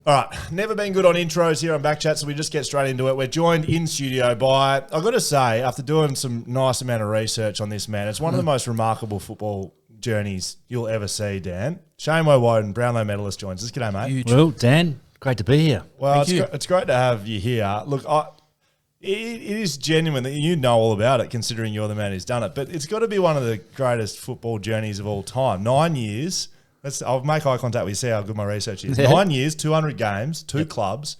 All right, never been good on intros here on BackChat, so we just get straight into it. We're joined in studio by, I've got to say, after doing some nice amount of research on this man, it's one of the most remarkable football journeys you'll ever see, Dan. Shane Woewodin, Brownlow Medalist, joins us. G'day, mate. Huge. Well, Dan, great to be here. Well, it's great to have you here. Look, it is genuine that you know all about it, considering you're the man who's done it, but it's got to be one of the greatest football journeys of all time. 9 years. I'll make eye contact with you, see how good my research is. 9 years, 200 games, two clubs,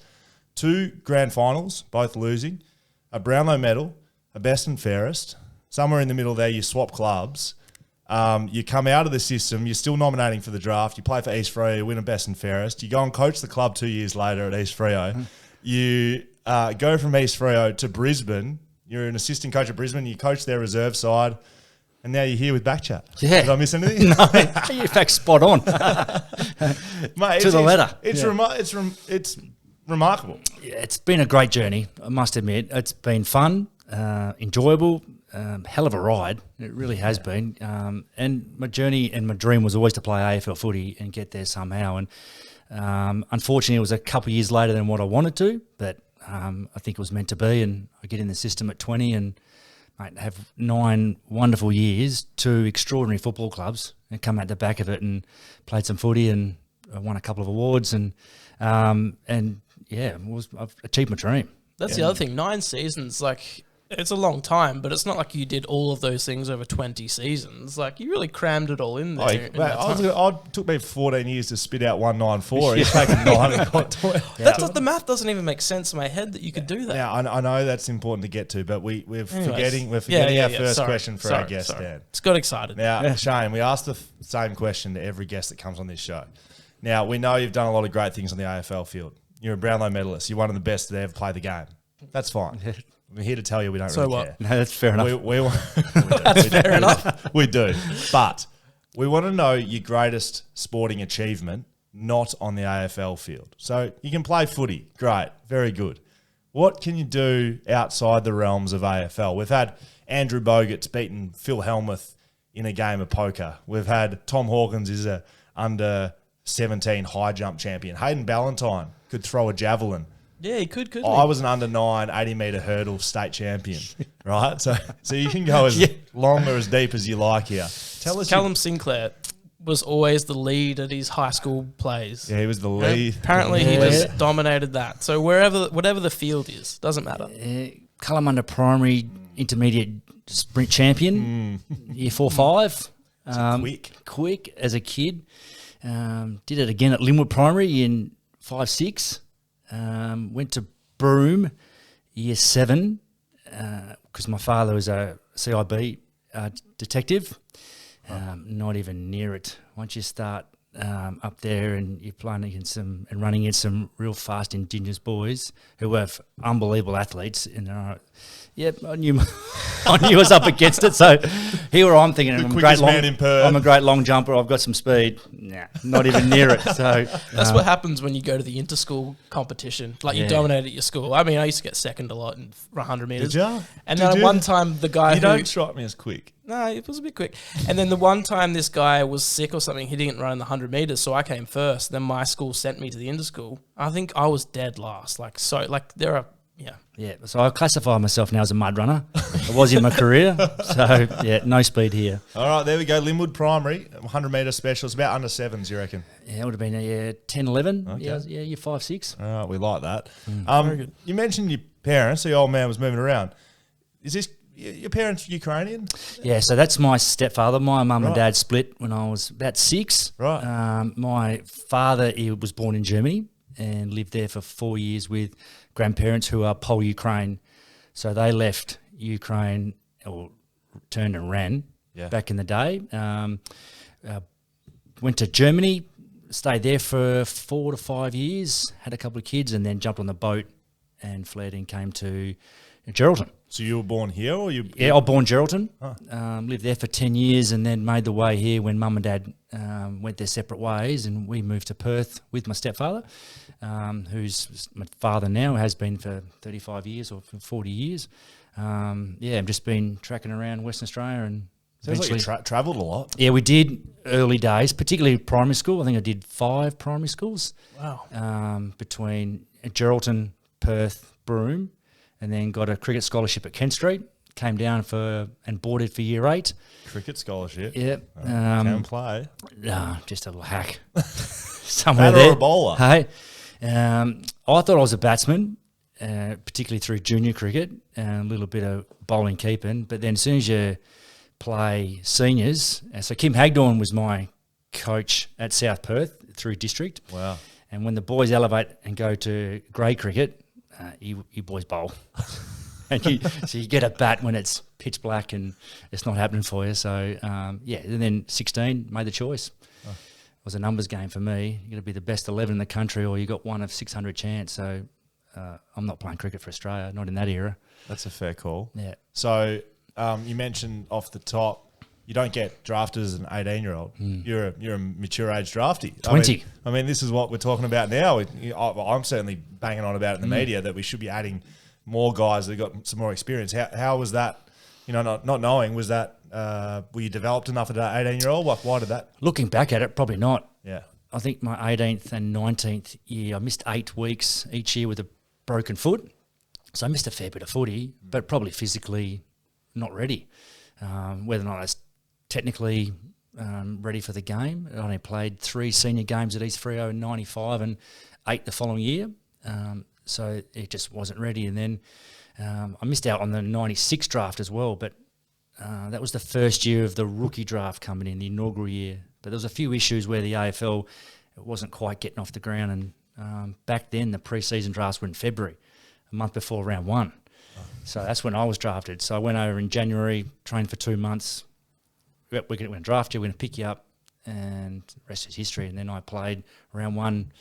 2 grand finals, both losing, a Brownlow Medal, a best and fairest. Somewhere in the middle there, you swap clubs. You come out of the system, you're still nominating for the draft, you play for East Freo, you win a best and fairest. You go and coach the club 2 years later at East Freo. You go from East Freo to Brisbane. You're an assistant coach at Brisbane. You coach their reserve side. And now you're here with BackChat. Yeah. Did I miss anything? No, you're in fact spot on. Mate, to the letter. It's remarkable. Yeah, it's been a great journey, I must admit. It's been fun, enjoyable, hell of a ride. It really has been. And my journey and my dream was always to play AFL footy and get there somehow. And unfortunately, it was a couple of years later than what I wanted to, but I think it was meant to be. And I get in the system at 20 and have 9 wonderful years, 2 extraordinary football clubs, and come out the back of it and played some footy and won a couple of awards and yeah, I've achieved my dream. That's the other thing. 9 seasons, like, it's a long time, but it's not like you did all of those things over 20 seasons. Like, you really crammed it all in there. It took me 14 years to spit out 194. It's taken 9 and got 12. The math doesn't even make sense in my head that you could do that. Now, I know that's important to get to, but we're forgetting our first question for our guest, Dan. It's got excited. Now, Shane, we asked the same question to every guest that comes on this show. Now, we know you've done a lot of great things on the AFL field. You're a Brownlow medalist. You're one of the best to ever play the game. That's fine. I'm here to tell you we don't really care. No, that's fair enough. That's fair enough. We do. But we want to know your greatest sporting achievement not on the AFL field. So you can play footy. Great. Very good. What can you do outside the realms of AFL? We've had Andrew Bogut's beaten Phil Helmuth in a game of poker. We've had Tom Hawkins is a under-17 high jump champion. Hayden Ballantyne could throw a javelin. Yeah, he could. I was an under-9 80-metre hurdle state champion, right? So you can go as long or as deep as you like here. Tell us. Callum Sinclair was always the lead at his high school plays. Yeah, he was the lead. Apparently, he just dominated that. So whatever the field is, doesn't matter. Callum under primary, intermediate sprint champion, year 4-5. Quick as a kid. Did it again at Linwood Primary in 5-6. Went to Broome, year 7, because my father was a CIB detective. Not even near it. Once you start up there and you're playing against some and running against some real fast Indigenous boys who have unbelievable athletes, and I knew I was up against it. So here I'm thinking I'm a great long jumper. I've got some speed. Nah, not even near it. So that's what happens when you go to the inter-school competition. Like you dominate at your school. I mean, I used to get second a lot in 100 meters. Did you? And then one time the guy don't strike me as quick. No, it was a bit quick. And then the one time this guy was sick or something, he didn't run in the 100 meters, so I came first. Then my school sent me to the inter-school. I think I was dead last. So I classify myself now as a mud runner. I was in my career. So, no speed here. All right, there we go. Linwood Primary, 100-metre special. It's about under 7s, you reckon? Yeah, it would have been 10, 11. Okay. Yeah, you're 5, 6. All right, we like that. Very good. You mentioned your parents, the old man was moving around. Is this your parents Ukrainian? Yeah, so that's my stepfather. My mum and dad split when I was about 6. Right. My father, he was born in Germany and lived there for 4 years with grandparents who are Pole-Ukraine. So they left Ukraine or turned and ran back in the day. Went to Germany, stayed there for 4 to 5 years, had a couple of kids, and then jumped on the boat and fled and came to Geraldton. So you were born here, or you? Yeah, I was born Geraldton. Lived there for 10 years, and then made the way here when Mum and Dad went their separate ways, and we moved to Perth with my stepfather, who's my father now, has been for 35 years or for 40 years. I've just been tracking around Western Australia and Sounds like you travelled a lot. Yeah, we did early days, particularly primary school. I think I did 5 primary schools. Wow. Between Geraldton, Perth, Broome, and then got a cricket scholarship at Kent Street. Came down and boarded for year 8. Cricket scholarship? Yeah. Can play? Just a little hack. Somewhere Batter there. or a bowler? Hey. I thought I was a batsman, particularly through junior cricket, and a little bit of bowling keeping. But then as soon as you play seniors, so Kim Hagdorn was my coach at South Perth through district. Wow. And when the boys elevate and go to grade cricket, you boys bowl. So you get a bat when it's pitch black and it's not happening for you. So, and then 16, made the choice. Oh. It was a numbers game for me. You're going to be the best 11 in the country or you got 1 of 600 chance. So I'm not playing cricket for Australia, not in that era. That's a fair call. Yeah. So you mentioned off the top, you don't get drafted as an 18-year-old. You're a mature age draftee. 20. I mean, this is what we're talking about now. I'm certainly banging on about it in the media that we should be adding more guys that got some more experience. How was that? Not knowing, was that were you developed enough at that 18-year-old? Why did that? Looking back at it, probably not. Yeah. I think my 18th and 19th year, I missed 8 weeks each year with a broken foot. So I missed a fair bit of footy, but probably physically not ready. Whether or not I was technically ready for the game. I only played 3 senior games at East Freo in 95 and 8 the following year. So it just wasn't ready. And then I missed out on the 96 draft as well, but that was the first year of the rookie draft coming in, the inaugural year. But there was a few issues where the AFL it wasn't quite getting off the ground. And back then, the pre-season drafts were in February, a month before round 1. So that's when I was drafted. So I went over in January, trained for 2 months. We're going to draft you, we're going to pick you up, and the rest is history. And then I played round 1,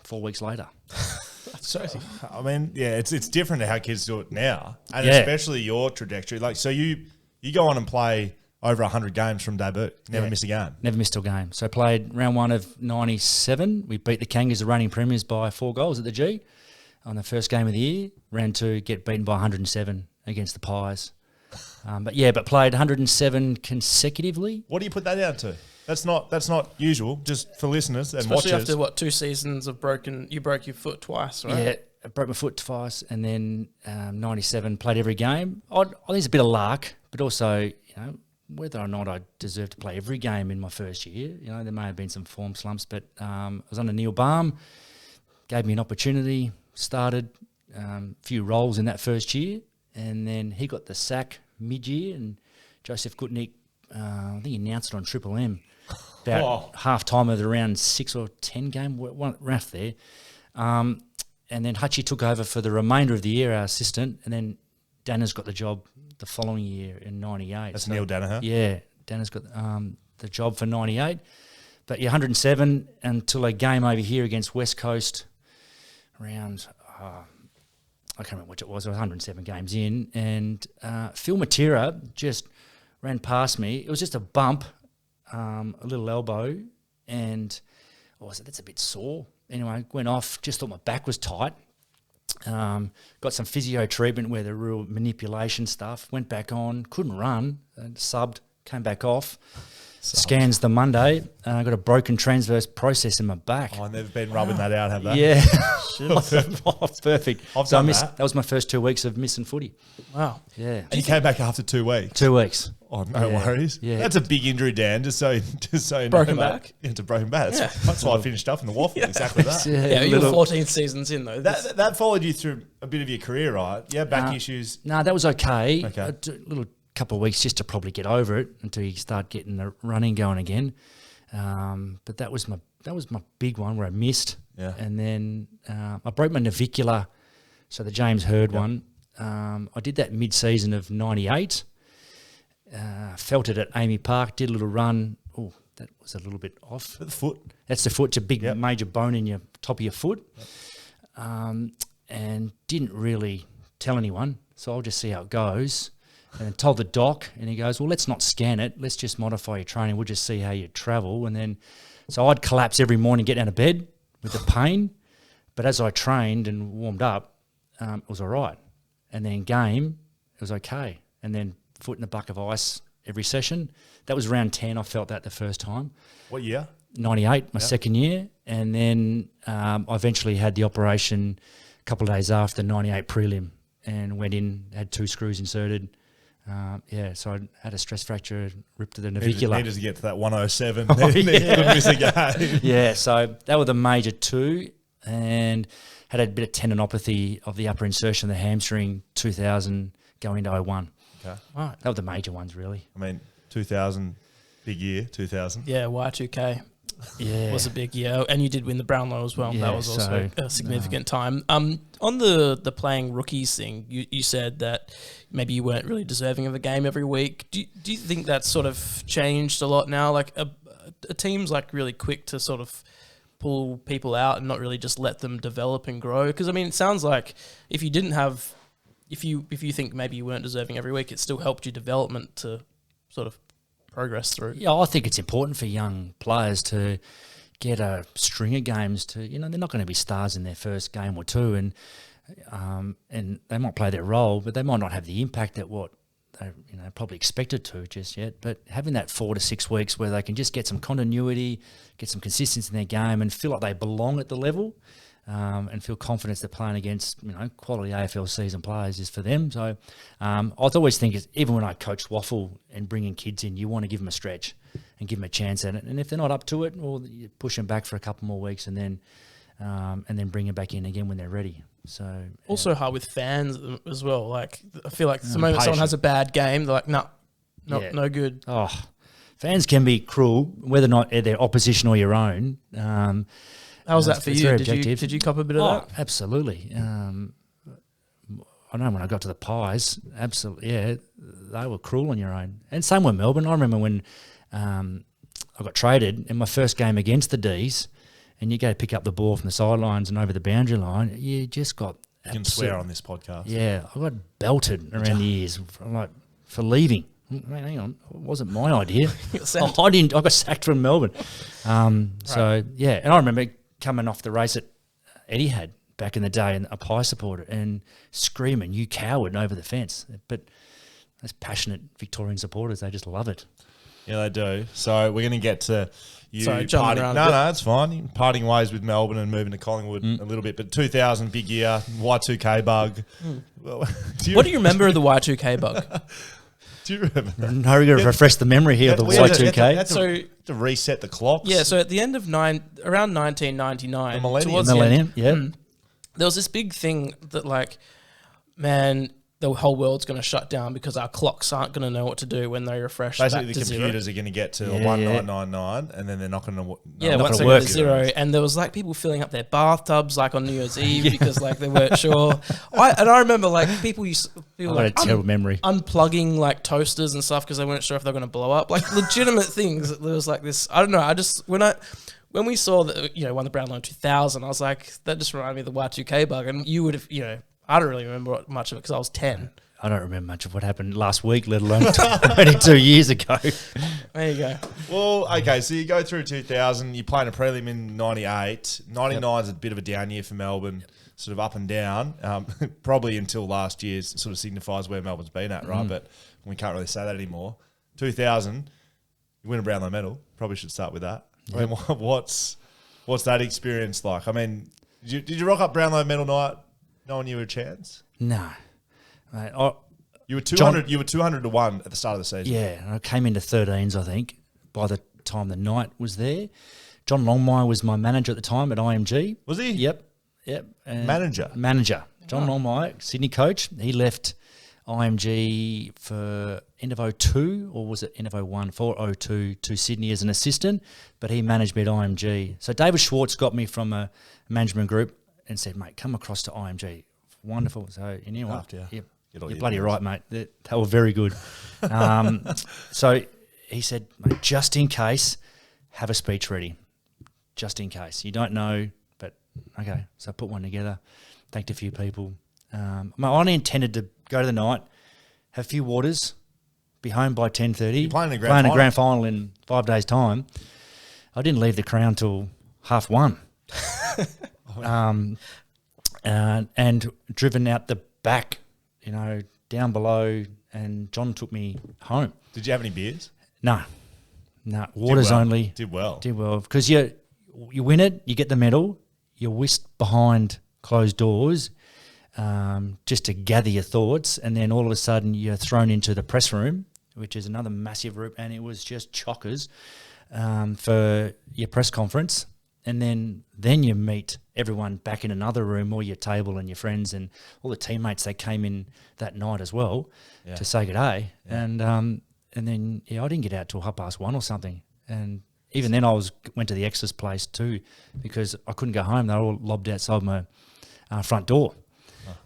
4 weeks later. So, I mean, yeah, it's different to how kids do it now, and especially your trajectory. Like, so you go on and play over 100 games from debut. Never miss a game. Never missed a game. So I played round 1 of 97. We beat the Kangas, the reigning premiers, by 4 goals at the G on the first game of the year. Round 2, get beaten by 107 against the Pies. But played 107 consecutively. What do you put that down to? That's not usual, just for listeners and Especially watchers. after 2 seasons of you broke your foot twice, right? Yeah, I broke my foot twice, and then 97 played every game. I think it's a bit of luck, but also whether or not I deserved to play every game in my first year. There may have been some form slumps, but I was under Neil Baum, gave me an opportunity, started a few roles in that first year, and then he got the sack mid-year, and Joseph Gutnick, I think he announced it on Triple M about half-time of the round 6 or 10 game, one rough there. And then Hutchie took over for the remainder of the year, our assistant, and then Dana's got the job the following year in 98. That's Neil Danaher? Yeah, Dana's got the job for 98. But 107 until a game over here against West Coast around, I can't remember which it was 107 games in, and Phil Matera just ran past me. It was just a bump, a little elbow, and I said, that's a bit sore. Anyway, went off, just thought my back was tight. Got some physio treatment where the real manipulation stuff, went back on, couldn't run, subbed, came back off. Scans the Monday, got a broken transverse process in my back. Oh, and they've been rubbing that out, have they? Yeah. Perfect. That was my first 2 weeks of missing footy. Wow. Yeah. And you came back after 2 weeks? 2 weeks. Oh, no worries. Yeah. That's a big injury, Dan, just so you broken know, back? Yeah, it's a broken back. That's why I finished up in the waffle, exactly that. Yeah, you were 14 seasons in, though. That followed you through a bit of your career, right? Yeah, back issues. No, that was okay. Okay. A little couple of weeks just to probably get over it until you start getting the running going again. But that was my big one where I missed. Yeah. And then I broke my navicular, so the James Hird one. I did that mid-season of 98. Felt it at Amy Park, did a little run. Oh, that was a little bit off. The foot. That's the foot. It's a big major bone in your top of your foot. And didn't really tell anyone, so I'll just see how it goes. And then told the doc, and he goes, well, let's not scan it. Let's just modify your training. We'll just see how you travel. And then, so I'd collapse every morning, get out of bed with the pain. But as I trained and warmed up, it was all right. And then game, it was okay. And then foot in the bucket of ice every session. That was round 10. I felt that the first time. What year? 98, my second year. And then I eventually had the operation a couple of days after the 98 prelim and went in, had 2 screws inserted. So I had a stress fracture, ripped to the navicular. Needed to get to that 107. Oh, Couldn't miss a game. Yeah, so that was the major 2, and had a bit of tendinopathy of the upper insertion of the hamstring, 2000 going into 01. Okay. Right. That were the major ones, really. I mean, 2000, big year, 2000. Yeah, Y2K. Yeah, Was a big year, and you did win the Brownlow as well. Yeah, That was also a significant time. On the playing rookies thing, you said that maybe you weren't really deserving of a game every week. Do you think that's sort of changed a lot now? Like a team's like really quick to sort of pull people out and not really just let them develop and grow. Because I mean, it sounds like if you didn't have, if you think maybe you weren't deserving every week, it still helped your development to sort of progress through. Yeah, I think it's important for young players to get a string of games to, they're not going to be stars in their first game or 2, and they might play their role, but they might not have the impact that what they probably expected to just yet. But having that 4 to 6 weeks where they can just get some continuity, get some consistency in their game, and feel like they belong at the level, and feel confidence they're playing against quality AFL season players is for them. So I always think, even when I coached Waffle and bringing kids in, you want to give them a stretch and give them a chance at it. And if they're not up to it, well, you push them back for a couple more weeks and then bring them back in again when they're ready. So also hard with fans as well. Like I feel like the moment someone has a bad game, they're like, no good. Oh, fans can be cruel, whether or not they're opposition or your own. How was that for you? Did you cop a bit of that? Absolutely. I know when I got to the Pies, absolutely, yeah, they were cruel on your own. And same with Melbourne. I remember when I got traded in my first game against the D's, and you go pick up the ball from the sidelines and over the boundary line, you just got... You can swear on this podcast. Yeah, I got belted around the ears for leaving. Hang on, it wasn't my idea. I got sacked from Melbourne. So, yeah, and I remember coming off the race that Eddie had back in the day, and a Pie supporter, and screaming, "You coward," over the fence. But those passionate Victorian supporters, they just love it. Yeah, they do. So we're going to get to you jumping around. No, it's fine. Parting ways with Melbourne and moving to Collingwood a little bit. But 2000, big year, Y2K bug. Well, what do you remember of the Y2K bug? Do you remember that? No, we're going to refresh the memory here of the Y2K. Had to reset the clocks. Yeah, so at the end of around 1999, The millennium. towards the end, Yeah. there was this big thing that the whole world's going to shut down because our clocks aren't going to know what to do when they refresh Basically, back the to computers zero. are going to get to 1999, and then they're not going to. Once they go to zero, and there was people filling up their bathtubs on New Year's Eve because they weren't sure. I remember people got a terrible memory. Unplugging toasters and stuff because they weren't sure if they were going to blow up. Legitimate things. There was this. I don't know. I just when we saw that won the Brownlow 2000, I was like, that just reminded me of the Y2K bug, and you would have I don't really remember much of it because I was 10. I don't remember much of what happened last week, let alone 22 years ago. There you go. Well, okay, so you go through 2000, you play in a prelim in 98. 99 is a bit of a down year for Melbourne, sort of up and down. Probably until last year sort of signifies where Melbourne's been at, right? But we can't really say that anymore. 2000, you win a Brownlow Medal. Probably should start with that. I mean, what's that experience like? I mean, did you rock up Brownlow Medal night knowing you were a chance? No. Mate, You were 200. You were 200 to 1 at the start of the season. Yeah, I came into 13s, I think, by the time the night was there. John Longmire was my manager at the time at IMG. Was he? Yep. And Manager. John Longmire, Sydney coach. He left IMG for end of 02, or was it end of 01, for 02 to Sydney as an assistant, but he managed me at IMG. So David Schwartz got me from a management group and said, mate, come across to IMG. Wonderful. So, you know what? You're bloody right, mate. They were very good. So he said, mate, just in case, have a speech ready. Just in case. You don't know, but okay. So I put one together, thanked a few people. I only intended to go to the night, have a few waters, be home by 10:30. You're playing a grand final in 5 days' time. I didn't leave the Crown till 1:30. And driven out the back, down below, and John took me home. Did you have any beers? No, waters only. Did well because you win it, you get the medal, you're whisked behind closed doors, just to gather your thoughts, and then all of a sudden you're thrown into the press room, which is another massive room, and it was just chockers for your press conference. And then you meet everyone back in another room, or your table and your friends and all the teammates that came in that night as well to say good day. Yeah. And then I didn't get out till 1:30 or something. And even then I went to the extras place too, because I couldn't go home. They were all lobbed outside my front door.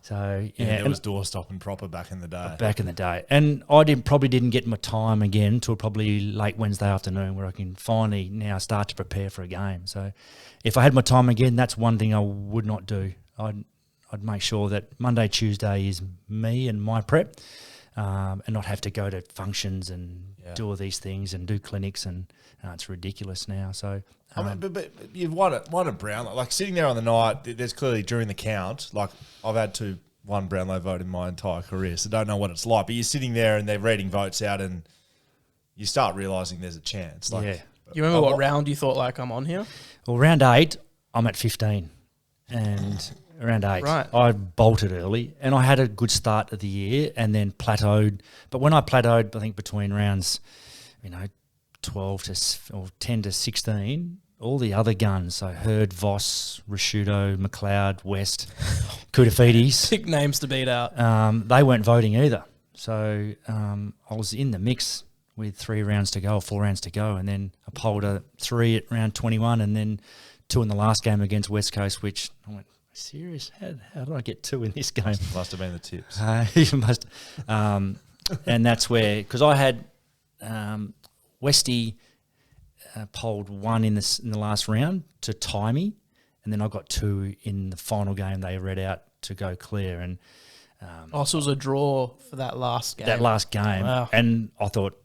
So there was door stopping proper back in the day. And I probably didn't get my time again till probably late Wednesday afternoon, where I can finally now start to prepare for a game. So if I had my time again, that's one thing I would not do. I'd make sure that Monday, Tuesday is me and my prep, and not have to go to functions and do all these things and do clinics, and it's ridiculous now. So. But you've won a Brownlow. Like, sitting there on the night, there's clearly during the count, like, I've had one Brownlow vote in my entire career, so I don't know what it's like. But you're sitting there and they're reading votes out, and you start realising there's a chance. Like, you remember what round you thought, like, I'm on here? Well, round 8, I'm at 15. And around 8, I bolted early, and I had a good start of the year and then plateaued. But when I plateaued, I think between rounds, 12 or 10 to 16, all the other guns, so Hurd, Voss, Rashudo, McLeod, West, Koutafidis. Big names to beat out. They weren't voting either. So I was in the mix with 3 rounds to go or 4 rounds to go, and then I polled a 3 at round 21 and then 2 in the last game against West Coast, which I went, serious? How did I get 2 in this game? Must have been the tips. You must. And that's where, because I had Westy polled 1 in the last round to tie me, and then I got 2 in the final game they read out to go clear. And so it was a draw for that last game. Wow. And I thought,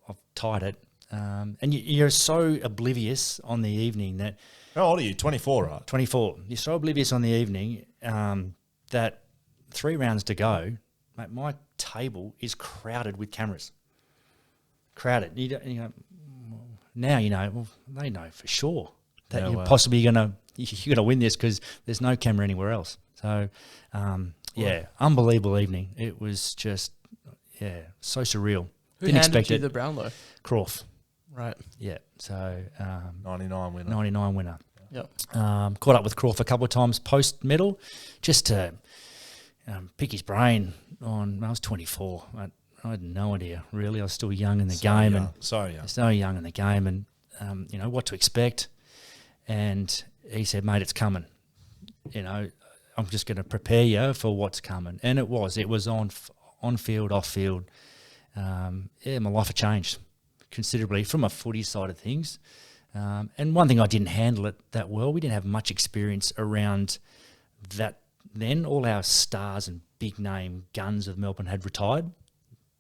I've tied it. And you're so oblivious on the evening that... How old are you? 24, right? 24. You're so oblivious on the evening that 3 rounds to go, mate, my table is crowded with cameras. Crowded. Now they know for sure that you're possibly you're gonna win this, because there's no camera anywhere else. So unbelievable evening. It was just so surreal. Who handed you the Brownlow? Croft. Right. Yeah. So 99 winner. 99 winner. Yep. Caught up with Croft a couple of times post medal, just to pick his brain on. I was 24. I had no idea, really. I was still young in the game. So young in the game, and what to expect. And he said, mate, it's coming. I'm just going to prepare you for what's coming. And it was. It was on field, off field. My life had changed considerably from a footy side of things. And one thing, I didn't handle it that well. We didn't have much experience around that then. All our stars and big name guns of Melbourne had retired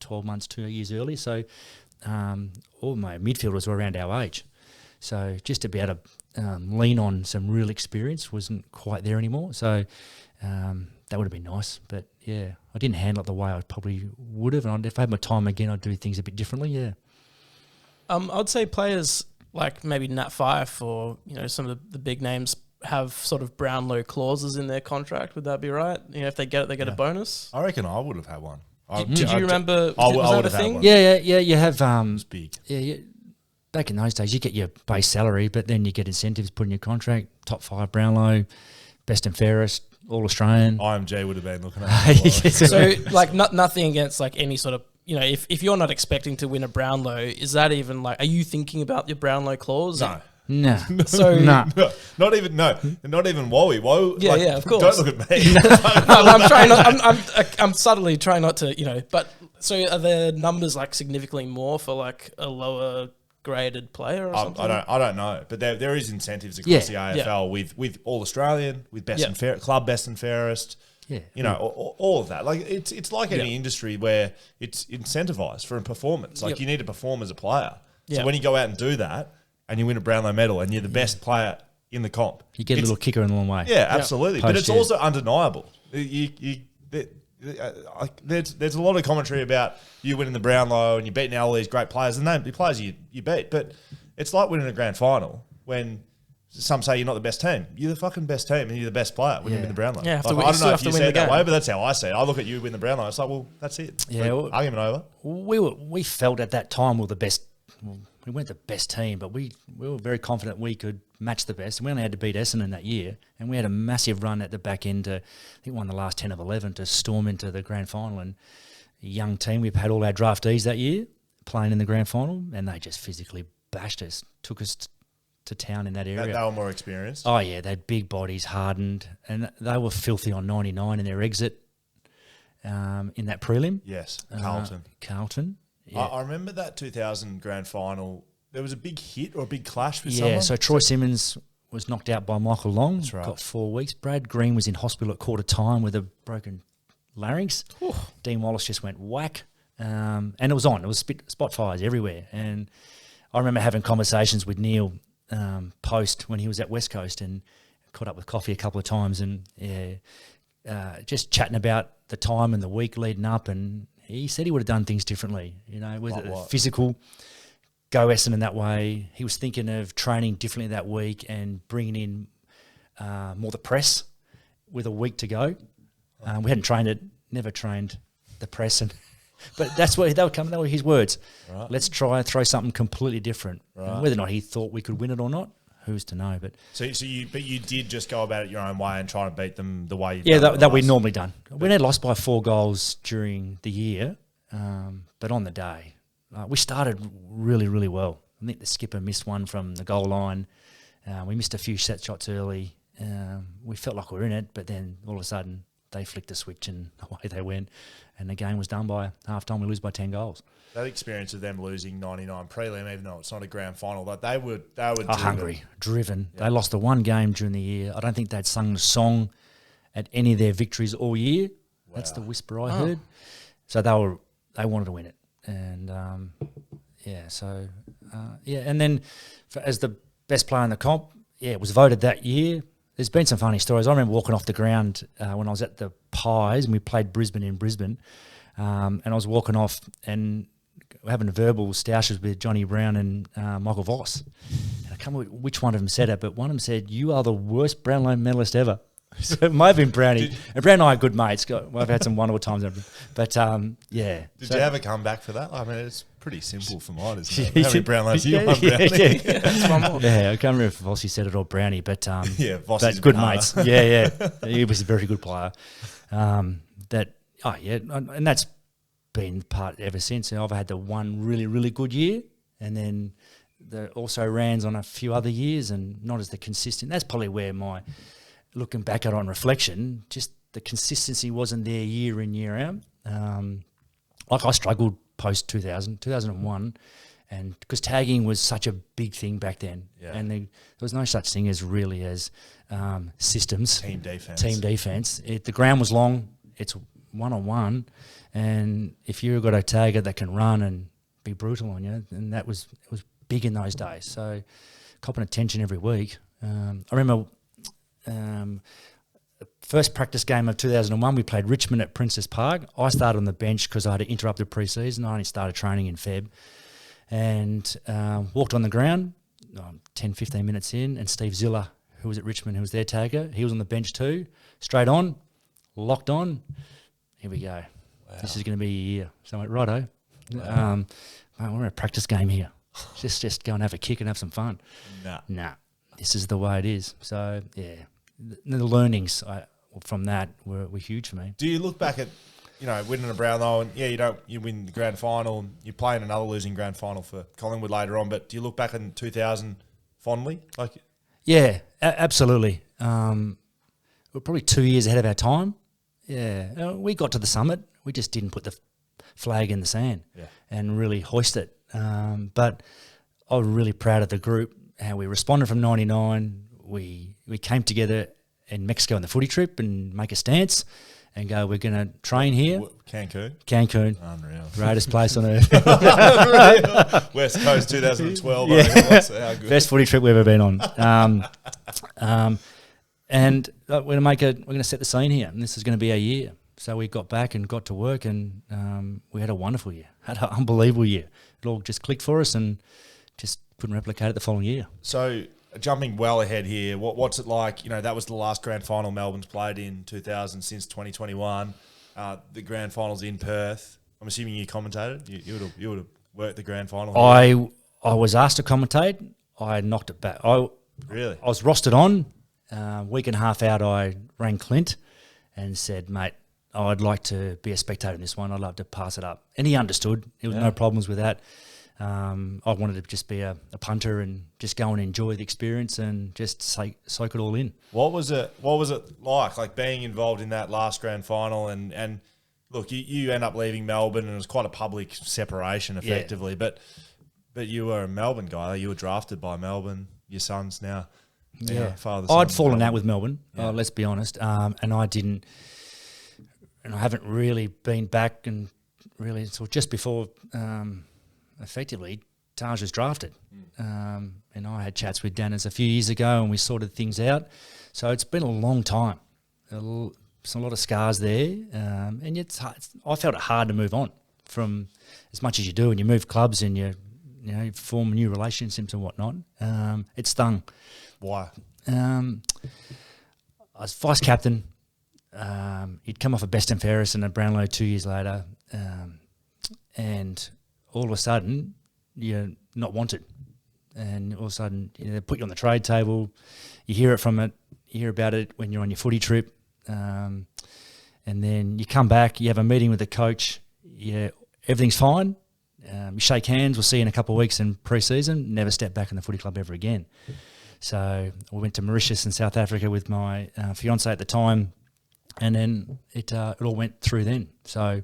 12 months, 2 years early. So all my midfielders were around our age. So just to be able to lean on some real experience wasn't quite there anymore. So that would have been nice. But, I didn't handle it the way I probably would have. And if I had my time again, I'd do things a bit differently, I'd say players like maybe Nat Fyfe or, some of the big names have sort of Brownlow clauses in their contract. Would that be right? If they get it, they get a bonus? I reckon I would have had one. Did you remember? Was that a thing? Yeah. You have. It's big. Yeah. Back in those days, you get your base salary, but then you get incentives put in your contract. Top 5 Brownlow, best and fairest, All Australian. IMG would have been looking at it. So, nothing against any sort of. If you're not expecting to win a Brownlow, is that even are you thinking about your Brownlow clause? No. So not even Wowie. Yeah, of course. Don't look at me. I'm trying not. I'm subtly trying not to. But so are there numbers significantly more for a lower graded player or something? I don't know, but there is incentives across the AFL with All Australian, with best and fair club, best and fairest. Yeah, all of that. It's like any industry where it's incentivized for a performance. You need to perform as a player. So when you go out and do that, and you win a Brownlow medal, and you're the best player in the comp, you get a little kicker in the long way. Yeah, absolutely. But it's also undeniable. there's a lot of commentary about you winning the Brownlow and you're beating all these great players, and the players you beat. But it's like winning a grand final when some say you're not the best team. You're the fucking best team, and you're the best player when you win the Brownlow. Yeah, I don't know if you say it that way, but that's how I see it. I look at you win the Brownlow. It's like, well, that's it. Yeah, argument over. We felt at that time we were the best. Well, we weren't the best team, but we were very confident we could match the best. And we only had to beat Essendon that year, and we had a massive run at the back end to, I think, won the last 10 of 11 to storm into the grand final. And a young team, we've had all our draftees that year playing in the grand final, and they just physically bashed us, took us to town in that area. They were more experienced. Oh yeah, they had big bodies, hardened, and they were filthy on 99 in their exit in that prelim. Yes, Carlton. Yeah. I remember that 2000 grand final. There was a big hit or a big clash with someone. Yeah, so Troy Simmons was knocked out by Michael Long. That's right. Got 4 weeks. Brad Green was in hospital at quarter time with a broken larynx. Ooh. Dean Wallace just went whack. And it was on. It was spot fires everywhere. And I remember having conversations with Neil post when he was at West Coast, and caught up with Coffee a couple of times, and just chatting about the time and the week leading up, and he said he would have done things differently. You know, with physical, go Essendon that way. He was thinking of training differently that week and bringing in more the press with a week to go. We hadn't trained it, never trained the press, but that's what that were his words. Right. Let's try and throw something completely different. Right. Whether or not he thought we could win it or not, who's to know? But you did just go about it your own way and try and beat them the way that we'd normally done. We had lost by 4 goals during the year, but on the day we started really, really well. I think the skipper missed one from the goal line. We missed a few set shots early. We felt like we were in it, but then all of a sudden they flicked the switch and away they went, and the game was done by half time. We lose by 10 goals. That experience of them losing 99 prelim, even though it's not a grand final, that they were hungry, driven. Yeah. They lost the one game during the year. I don't think they'd sung the song at any of their victories all year. Wow. That's the whisper I heard. So they wanted to win it, and and then as the best player in the comp, it was voted that year. There's been some funny stories. I remember walking off the ground when I was at the Pies, and we played Brisbane in Brisbane, and I was walking off and having verbal stoushes with Johnny Brown and Michael Voss. And I can't remember which one of them said it, but one of them said, "You are the worst Brownlow medalist ever." So it might have been Brownie. And Brown and I are good mates. I've had some wonderful times. But, yeah. Did you ever come back for that? I mean, it's pretty simple for mine, isn't it? How many Brownlows you won, Brownie? That's one more. Yeah, I can't remember if Vossi said it or Brownie, but Vossi's good mates. Yeah. He was a very good player. And that's been part ever since. And I've had the one really, really good year, and then the also rans on a few other years, and not as the consistent. That's probably where looking back at it on reflection, just the consistency wasn't there year in, year out. I struggled post 2001, and because tagging was such a big thing back then, and there was no such thing as systems. Team defense. The ground was long. It's 1-on-1, and if you've got a tagger that can run and be brutal on you, and it was big in those days. So copping attention every week. I remember. First practice game of 2001, we played Richmond at Princess Park. I started on the bench because I had interrupted pre-season. I only started training in Feb, and walked on the ground 10, 15 minutes in, and Steve Ziller, who was at Richmond, who was their tagger, he was on the bench too. Straight on, locked on. Here we go. Wow. This is going to be a year. So I went, righto. Wow. We're in a practice game here. Just go and have a kick and have some fun. Nah. This is the way it is. So, yeah, the learnings from that were huge for me. Do you look back at, winning a Brownlow, and you win the grand final, and you play in another losing grand final for Collingwood later on, but do you look back in 2000 fondly? Yeah, absolutely. We're probably 2 years ahead of our time. Yeah, we got to the summit. We just didn't put the flag in the sand and really hoist it. But I was really proud of the group, how we responded from 99. We came together in Mexico on the footy trip and make a stance and go, we're going to train here. Cancun. Unreal. Greatest place on earth. West Coast 2012. Yeah. How good. Best footy trip we've ever been on. And we're going to set the scene here, and this is going to be our year. So we got back and got to work, and we had a wonderful year, had an unbelievable year. It all just clicked for us and just couldn't replicate it the following year. So jumping well ahead here, what's it like? You know, that was the last grand final Melbourne's played in 2000 since 2021. The grand final's in Perth. I'm assuming you commentated. You would have worked the grand final. I was asked to commentate. I knocked it back. Really? I was rostered on. Week and a half out, I rang Clint and said, mate, I'd like to be a spectator in this one. I'd love to pass it up. And he understood. There was no problems with that. I wanted to just be a punter and just go and enjoy the experience and just soak it all in. What was it like being involved in that last grand final? And look, you end up leaving Melbourne, and it was quite a public separation effectively. Yeah. But you were a Melbourne guy. You were drafted by Melbourne. Your son's now father. I'd fallen out with Melbourne. Let's be honest. And I didn't. And I haven't really been back and really until just before, effectively, Taj was drafted. And I had chats with Dennis a few years ago, and we sorted things out. So it's been a long time. There's a lot of scars there. And I felt it hard to move on from as much as you do, and you move clubs and you form new relationships and whatnot. It stung. Why? I was vice captain. He'd come off a best and fairest and a Brownlow 2 years later, and all of a sudden you're not wanted, and all of a sudden they put you on the trade table. You hear about it when you're on your footy trip, and then you come back. You have a meeting with the coach. Everything's fine. You shake hands. We'll see you in a couple of weeks in pre-season. Never step back in the footy club ever again. So we went to Mauritius in South Africa with my fiance at the time. And then it all went through then. So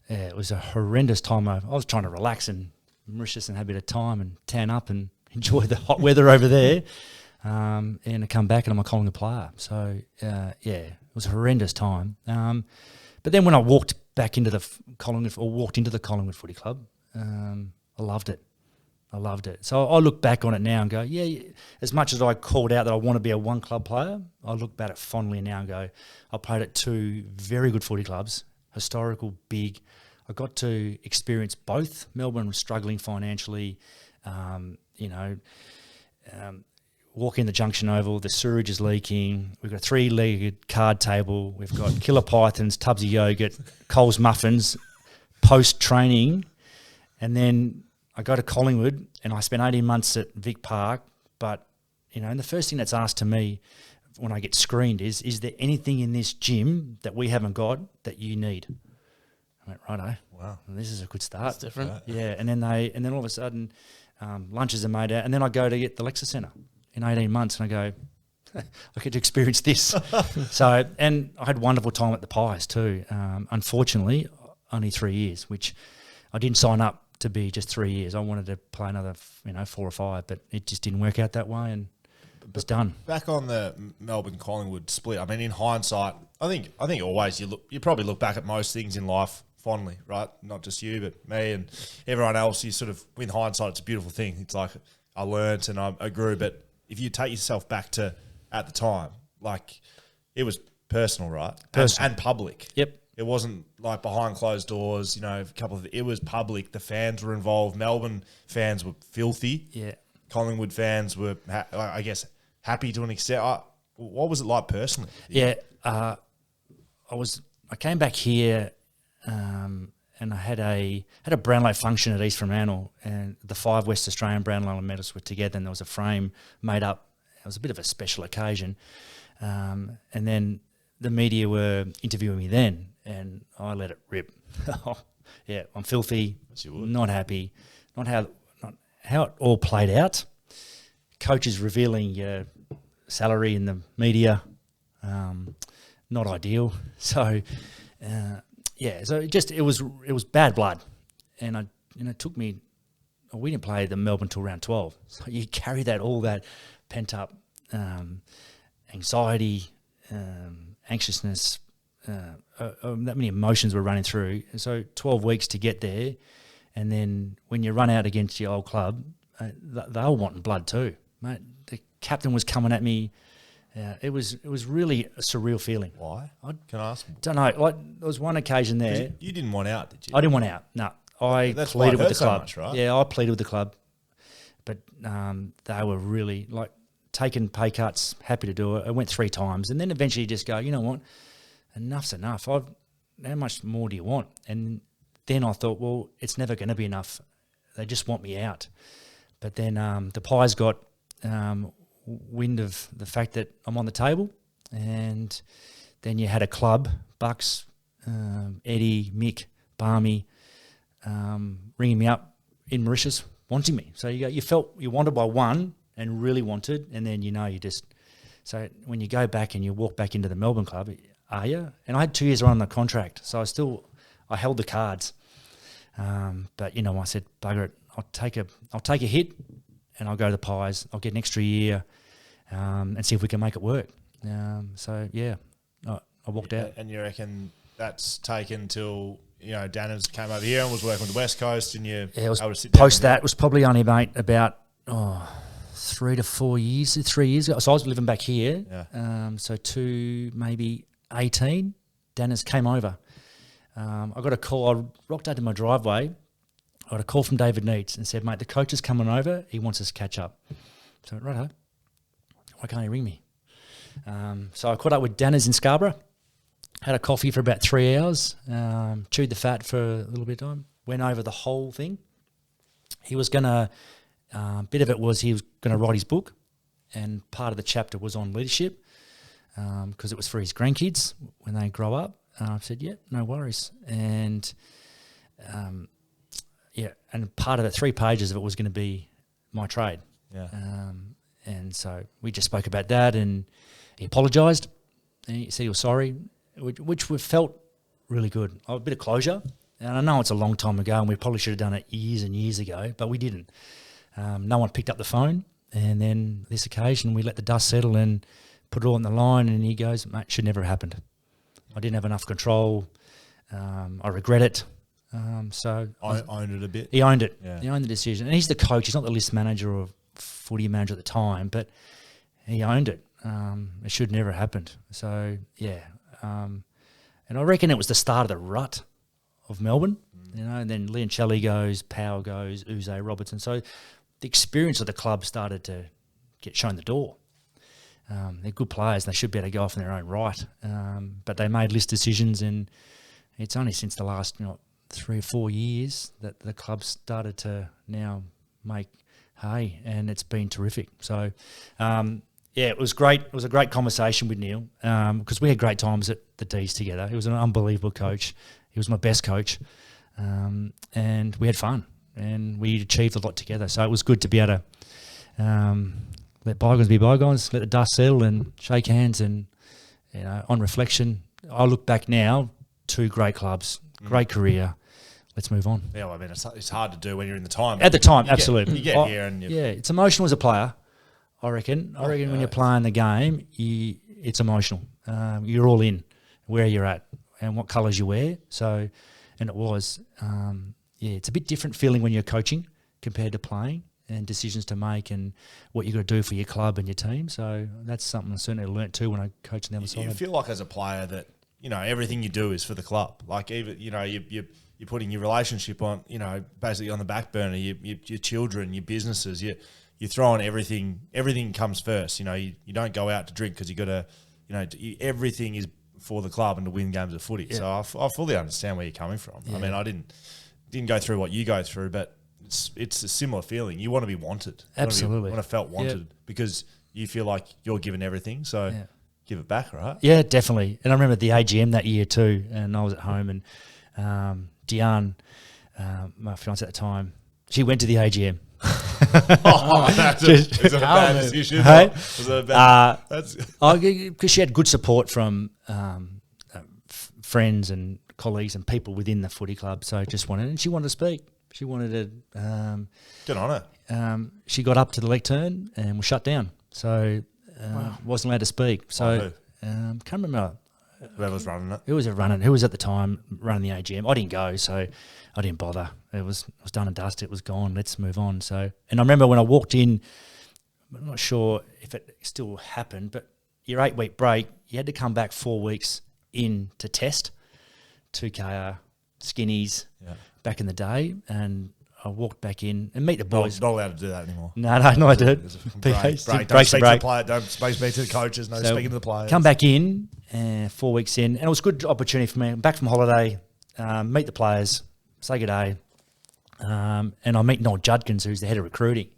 it was a horrendous time. I was trying to relax in Mauritius and have a bit of time and tan up and enjoy the hot weather over there. And I come back and I'm a Collingwood player. So, it was a horrendous time. But then when I walked back into the Collingwood Footy Club, I loved it. So I look back on it now and go, as much as I called out that I want to be a one-club player, I look back at it fondly now and go, I played at two very good footy clubs, historical, big. I got to experience both. Melbourne was struggling financially, walk in the Junction Oval, the sewerage is leaking, we've got a three-legged card table, we've got killer pythons, tubs of yogurt, Coles muffins, post-training, and then I go to Collingwood and I spent 18 months at Vic Park, but, and the first thing that's asked to me when I get screened is there anything in this gym that we haven't got that you need? I went, righto. Wow. Well, this is a good start. That's different. Yeah, and then all of a sudden lunches are made out, and then I go to get the Lexus Centre in 18 months and I go, I get to experience this. So, and I had a wonderful time at the Pies too. Unfortunately, only 3 years, which I didn't sign up to be just 3 years. I wanted to play another, 4 or 5, but it just didn't work out that way, and it was done. Back on the Melbourne Collingwood split, I mean, in hindsight, I think always you probably look back at most things in life fondly, right? Not just you, but me and everyone else. You sort of, in hindsight, it's a beautiful thing. It's like I learnt and I grew, but if you take yourself back to at the time, like it was personal, right? And public. Yep. It wasn't like behind closed doors, it was public. The fans were involved. Melbourne fans were filthy. Yeah. Collingwood fans were, I guess, happy to an extent. What was it like personally? Yeah. I came back here and I had a Brownlow function at East Fremantle, and the 5 West Australian Brownlow medals were together, and there was a frame made up. It was a bit of a special occasion. And then the media were interviewing me then, and I let it rip. I'm filthy, not happy, not how it all played out. Coaches revealing your salary in the media, not ideal. So, it was bad blood, and it took me. We didn't play the Melbourne till round 12, so you carry all that pent up anxiety, anxiousness. That many emotions were running through. So 12 weeks to get there, and then when you run out against your old club, they were wanting blood too, mate. The captain was coming at me, Yeah, it was really a surreal feeling. Why? Can I ask? Don't know. Like, there was one occasion there. You didn't want out, did you? I didn't want out. No, I That's pleaded why it with the hurt so club. much, right? Yeah, I pleaded with the club, but they were really like taking pay cuts. Happy to do it. I went 3 times, and then eventually just go. You know what? Enough's enough. How much more do you want? And then I thought, well, it's never going to be enough. They just want me out. But then the Pies got wind of the fact that I'm on the table, and then you had a club, Bucks, Eddie, Mick, Barmy, ringing me up in Mauritius, wanting me. So you felt you wanted by one and really wanted, and then you just. So when you go back and you walk back into the Melbourne club, are you? And I had 2 years on the contract, so I held the cards. But I said, bugger it, I'll take a hit, and I'll go to the Pies. I'll get an extra year, and see if we can make it work. I walked out. And you reckon that's taken till Danners came over here and was working with the West Coast, and you it was able to sit down post that. It was probably only about 3 to 4 years, 3 years ago. So I was living back here. Yeah. So to maybe 18, Danners came over. I got a call. I rocked out to my driveway. I got a call from David Neitz and said, mate, the coach is coming over. He wants us to catch up. So I went, righto. Why can't he ring me? So I caught up with Danners in Scarborough. Had a coffee for about 3 hours. Chewed the fat for a little bit of time. Went over the whole thing. He was going to... bit of it was he was going to write his book, and part of the chapter was on leadership because it was for his grandkids when they grow up. I said, yeah, no worries. And and part of the 3 pages of it was going to be my trade. Yeah. And so we just spoke about that, and he apologised. He said he was sorry, which we felt really good. A bit of closure. And I know it's a long time ago, and we probably should have done it years and years ago, but we didn't. No one picked up the phone, and then this occasion we let the dust settle and put it all on the line, and he goes, mate, it should never have happened. I didn't have enough control. I regret it. So I owned it a bit. He owned it. Yeah. He owned the decision. And he's the coach. He's not the list manager or footy manager at the time, but he owned it. It should never have happened. So, yeah. And I reckon it was the start of the rut of Melbourne, and then Leoncelli goes, Powell goes, Uze, Robertson. So the experience of the club started to get shown the door. They're good players, and they should be able to go off in their own right. But they made list decisions, and it's only since the last 3 or 4 years that the club started to now make hay, and it's been terrific. So, it was great. It was a great conversation with Neil because we had great times at the D's together. He was an unbelievable coach. He was my best coach, and we had fun, and we achieved a lot together. So it was good to be able to let bygones be bygones, let the dust settle, and shake hands. And on reflection, I look back now, 2 great clubs, great career. Let's move on. Yeah, well, I mean, it's hard to do when you're in the time. At the time, absolutely. You get here and it's emotional as a player. I reckon. When you're playing the game, it's emotional. You're all in where you're at and what colours you wear. So, and it was, it's a bit different feeling when you're coaching compared to playing, and decisions to make and what you've got to do for your club and your team. So that's something I certainly learnt too when I coached on the other side. You feel like as a player that, everything you do is for the club. Like even, you're putting your relationship on, basically on the back burner, your children, your businesses, you're throwing everything comes first. You don't go out to drink because you got to, everything is for the club and to win games of footy. Yeah. So I fully understand where you're coming from. Yeah. I mean, I didn't go through what you go through, but it's a similar feeling. You want to be wanted. Absolutely. You want to felt wanted because you feel like you're given everything. So give it back, right? Yeah, definitely. And I remember the AGM that year too, and I was at home, and Diane, my fiance at the time, she went to the AGM. It's a bad decision. Hey? Because she had good support from friends and colleagues and people within the footy club. So she wanted to speak. She wanted to. Get on it. She got up to the lectern and was shut down. So wasn't allowed to speak. So can't remember. Whoever was running it. Who was at the time running the AGM? I didn't go, so I didn't bother. It was done and dusted. It was gone. Let's move on. So, and I remember when I walked in, I'm not sure if it still happened, but your 8-week break, you had to come back 4 weeks in to test 2K skinnies back in the day, and I walked back in and meet the boys. Not allowed to do that anymore. No, I did. Break. Don't speak to the player. Don't speak to the coaches. No speaking to the players. Come back in 4 weeks in, and it was a good opportunity for me. I'm back from holiday, meet the players, say good day, and I meet Noel Judkins, who's the head of recruiting,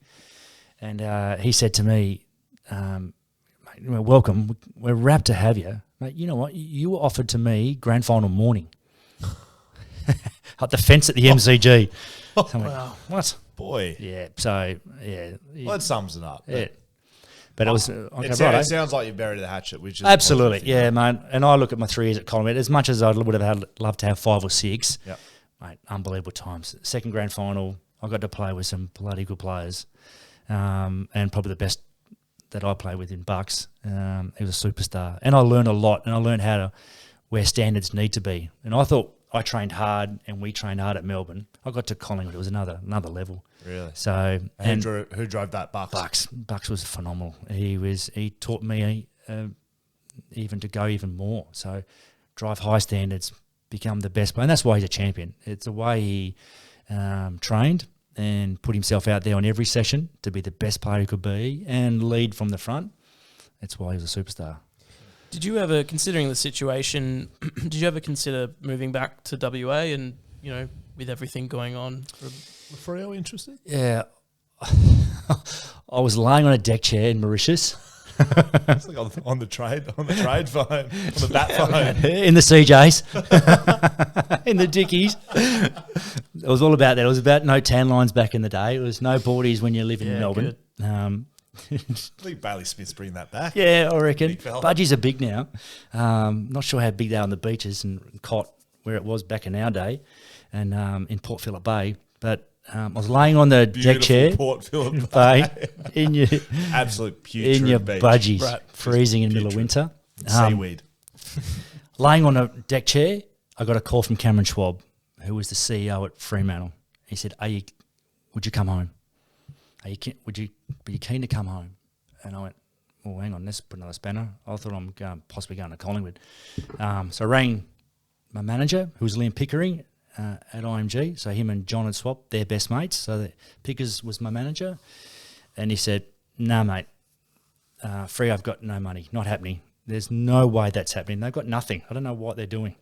and he said to me, "Mate, welcome. We're rapt to have you, mate. You know what? You were offered to me grand final morning." At the fence at the MCG. So I went, what? Boy. Yeah, so, yeah. Well, that sums it up. Yeah. But it was... It sounds like you buried the hatchet, which is... Absolutely, yeah, mate. And I look at my 3 years at Collingwood, as much as I would have loved to have 5 or 6, mate, unbelievable times. Second grand final, I got to play with some bloody good players, and probably the best that I played with in Bucks. He was a superstar. And I learned a lot, and I learned where standards need to be. And I thought... I trained hard, and we trained hard at Melbourne. I got to Collingwood; it was another level. Really? So, and who drove that? Bucks. Bucks was phenomenal. He taught me even to go even more. So, drive high standards, become the best player, and that's why he's a champion. It's the way he trained and put himself out there on every session to be the best player he could be and lead from the front. That's why he was a superstar. Did you ever, considering the situation, did you ever consider moving back to WA and, with everything going on? Were Freo interested? Yeah. I was laying on a deck chair in Mauritius. It's like on the trade phone, on the bat phone. In the CJs, in the Dickies. It was all about that. It was about no tan lines back in the day. It was no boardies when you live in Melbourne. I think Bailey Smith's bringing that back. Yeah, I reckon. Budgies are big now. Not sure how big they are on the beaches and Cot, where it was back in our day, and in Port Phillip Bay. But I was laying on the deck chair, Port Phillip Bay, in your absolute putrid in your beach. budgies, Right. freezing in the middle of winter. Seaweed. Laying on a deck chair, I got a call from Cameron Schwab, who was the CEO at Fremantle. He said, would you come home? Would you be keen to come home? And I went, well, hang on, let's put another spanner. I thought I'm possibly going to Collingwood. So I rang my manager, who was Liam Pickering at IMG. So him and John had swapped, their best mates. So Pickers was my manager. And he said, nah, mate, Free, I've got no money, not happening. There's no way that's happening. They've got nothing. I don't know what they're doing.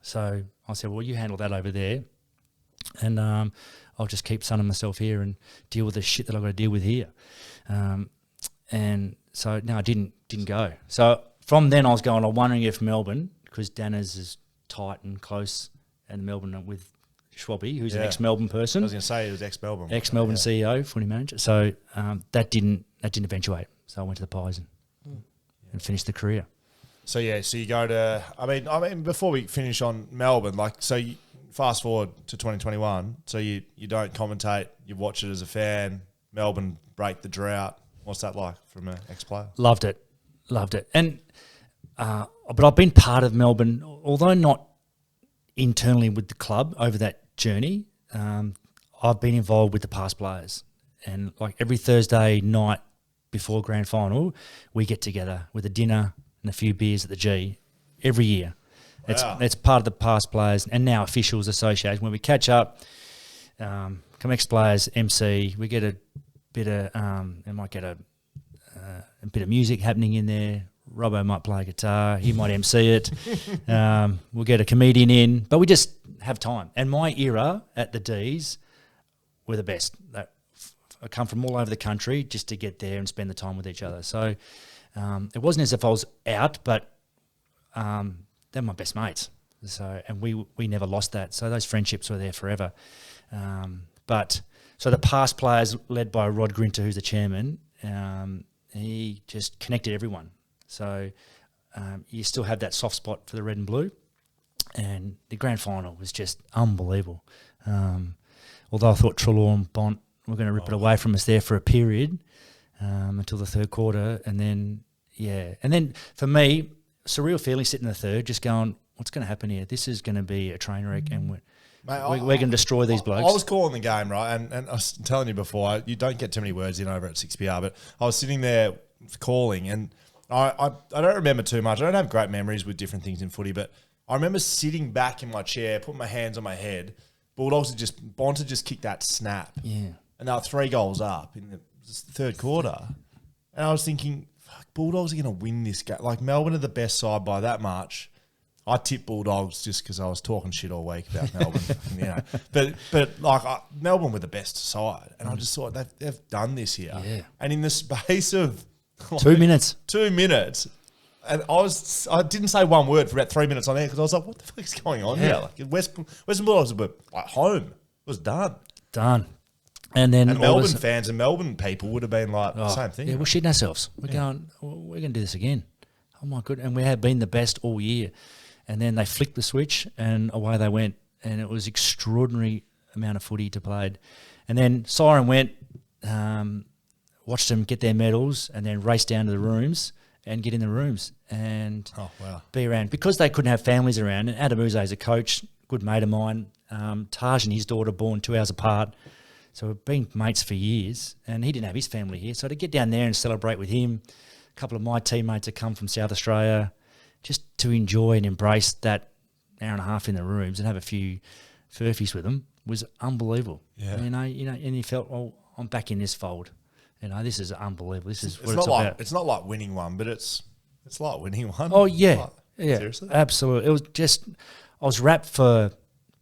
So I said, well, you handle that over there. And I'll just keep sunning myself here and deal with the shit that I've got to deal with here. And so, no, I didn't go. So from then I was wondering if Melbourne, because Danners is tight and close, and Melbourne with Schwabby, who's an ex-Melbourne person. I was going to say he was ex-Melbourne. Ex-Melbourne CEO, footy manager. So that didn't eventuate. So I went to the Pies and finished the career. So you go to. I mean, before we finish on Melbourne, you fast forward to 2021. So you don't commentate. You watch it as a fan. Melbourne break the drought. What's that like from an ex-player? Loved it. And but I've been part of Melbourne, although not internally with the club over that journey. I've been involved with the past players, and like every Thursday night before grand final, we get together with a dinner and a few beers at the G every year. It's part of the past players and now officials association. When we catch up, come ex-players, MC, we get a bit of, we might get a bit of music happening in there. Robbo might play guitar. He might MC it. We'll get a comedian in, but we just have time. And my era at the D's were the best. I come from all over the country just to get there and spend the time with each other. So it wasn't as if I was out, but they're my best mates. So and we never lost that. So those friendships were there forever. But so the past players, led by Rod Grinter, who's the chairman, he just connected everyone. So you still have that soft spot for the red and blue. And the grand final was just unbelievable. Although I thought Treloar and Bont were going to rip it away from us there for a period until the third quarter. And then for me, surreal feeling sitting in the third, just going, what's going to happen here? This is going to be a train wreck and we're going to destroy these blokes. I was calling the game, right? And I was telling you before, you don't get too many words in over at 6PR, but I was sitting there calling and I don't remember too much. I don't have great memories with different things in footy, but I remember sitting back in my chair, putting my hands on my head. Bonds had just kicked that snap. Yeah. And they were 3 goals up in the third quarter. And I was thinking, fuck, Bulldogs are going to win this game. Like, Melbourne are the best side by that much. I tipped Bulldogs just because I was talking shit all week about Melbourne. Melbourne were the best side. And I just thought they've done this here. Yeah. And in the space of 2 minutes. 2 minutes. And I didn't say one word for about 3 minutes on air because I was like, what the fuck is going on here? Like, Western Bulldogs were like home. It was done. Done. And then Melbourne fans and Melbourne people would have been like the same thing. Yeah, we're shitting ourselves. We're going to do this again. Oh my goodness. And we have been the best all year. And then they flicked the switch and away they went. And it was extraordinary amount of footy to play. And then Siren went, watched them get their medals and then race down to the rooms and get in the rooms and be around. Because they couldn't have families around. And Adam Uze is a coach, good mate of mine. Taj and his daughter born 2 hours apart. So we've been mates for years. And he didn't have his family here. So to get down there and celebrate with him, a couple of my teammates had come from South Australia, just to enjoy and embrace that hour and a half in the rooms and have a few furfies with them was unbelievable. Yeah. And you felt, I'm back in this fold. This is unbelievable. This is what it's about. It's not like winning one, but it's like winning one. Oh, yeah. Yeah, seriously? Absolutely. It was just, I was wrapped for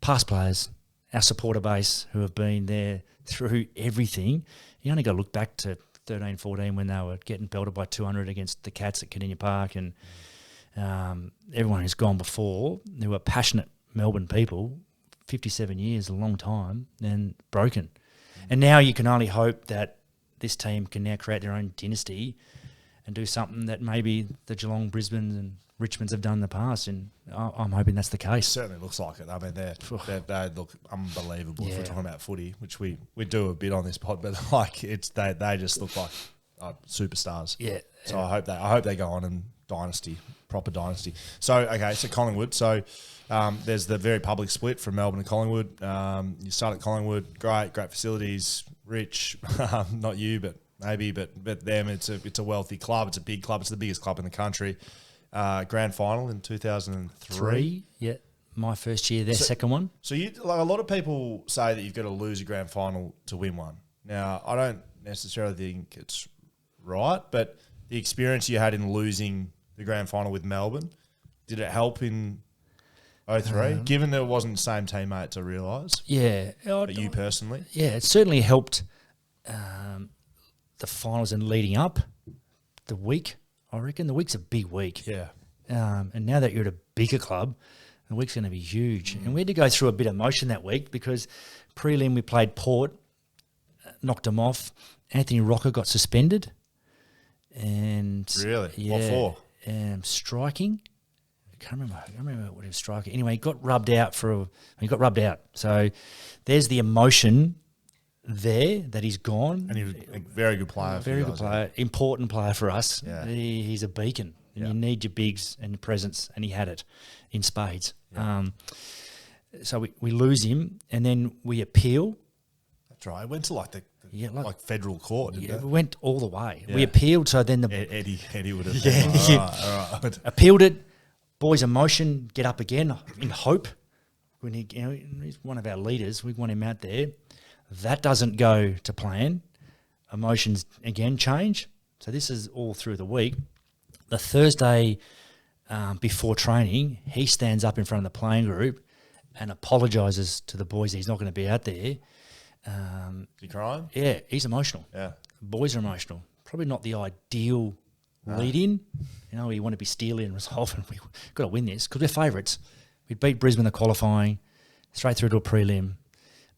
past players, our supporter base who have been there through everything. You only got to look back to 13, 14 when they were getting belted by 200 against the Cats at Kardinia Park and everyone who's gone before, who were passionate Melbourne people, 57 years, a long time, and broken. And now you can only hope that this team can now create their own dynasty and do something that maybe the Geelong, Brisbane and Richmonds have done in the past, and I'm hoping that's the case. It certainly looks like it. I mean, they look unbelievable if we're talking about footy, which we do a bit on this pod, but like they just look like superstars. Yeah. So I hope they go on and proper dynasty. So Collingwood. So there's the very public split from Melbourne to Collingwood. You start at Collingwood, great facilities, rich. Not you, but maybe, but them. It's a wealthy club. It's a big club. It's the biggest club in the country. Grand final in 2003. Yeah, my first year there, second one. So a lot of people say that you've got to lose a grand final to win one. Now, I don't necessarily think it's right, but the experience you had in losing the grand final with Melbourne, did it help in 2003? Given that it wasn't the same teammates, I realise. Yeah. But you personally? Yeah, it certainly helped the finals and leading up the week. I reckon the week's a big week. Yeah. And now that you're at a bigger club, the week's going to be huge. And we had to go through a bit of motion that week because prelim we played Port, knocked them off. Anthony Rocker got suspended. And really? Yeah, what for? Striking. I can't remember what he was striking. Anyway, he got rubbed out So there's the emotion there that he's gone. And he was a very good player. Very good player. Important player for us. Yeah. He's a beacon. And you need your bigs and your presence, and he had it in spades. Yeah. So we lose him, and then we appeal. That's right. It went to like federal court, didn't it? We went all the way. Yeah. We appealed, so then Eddie would have been all right. Appealed it. Boys' emotion, get up again in hope. When he's one of our leaders, we want him out there. That doesn't go to plan. Emotions again change. So this is all through the week. The Thursday before training, he stands up in front of the playing group and apologises to the boys that he's not going to be out there. You crying? Yeah, he's emotional. Yeah. The boys are emotional. Probably not the ideal lead-in. We want to be steely and resolve, and we've got to win this because we're favourites. We beat Brisbane in the qualifying, straight through to a prelim,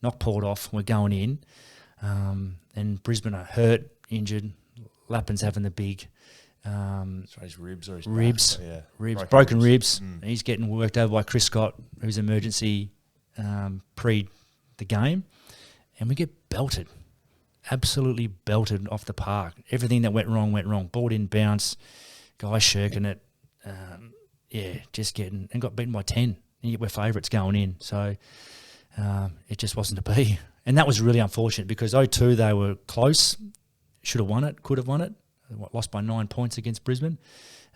knock Port off, we're going in. And Brisbane are hurt, injured. Lappin's having the big... his ribs or his ribs. Back. Yeah. Ribs, broken ribs. He's getting worked over by Chris Scott, who's emergency pre the game. And we get belted. Absolutely belted off the park. Everything that went wrong. Ball didn't bounce. Guys shirking it. Just getting... And got beaten by 10. And yet we're favourites going in. So it just wasn't to be. And that was really unfortunate because 0-2 they were close. Should have won it. Could have won it. lost by 9 points against Brisbane.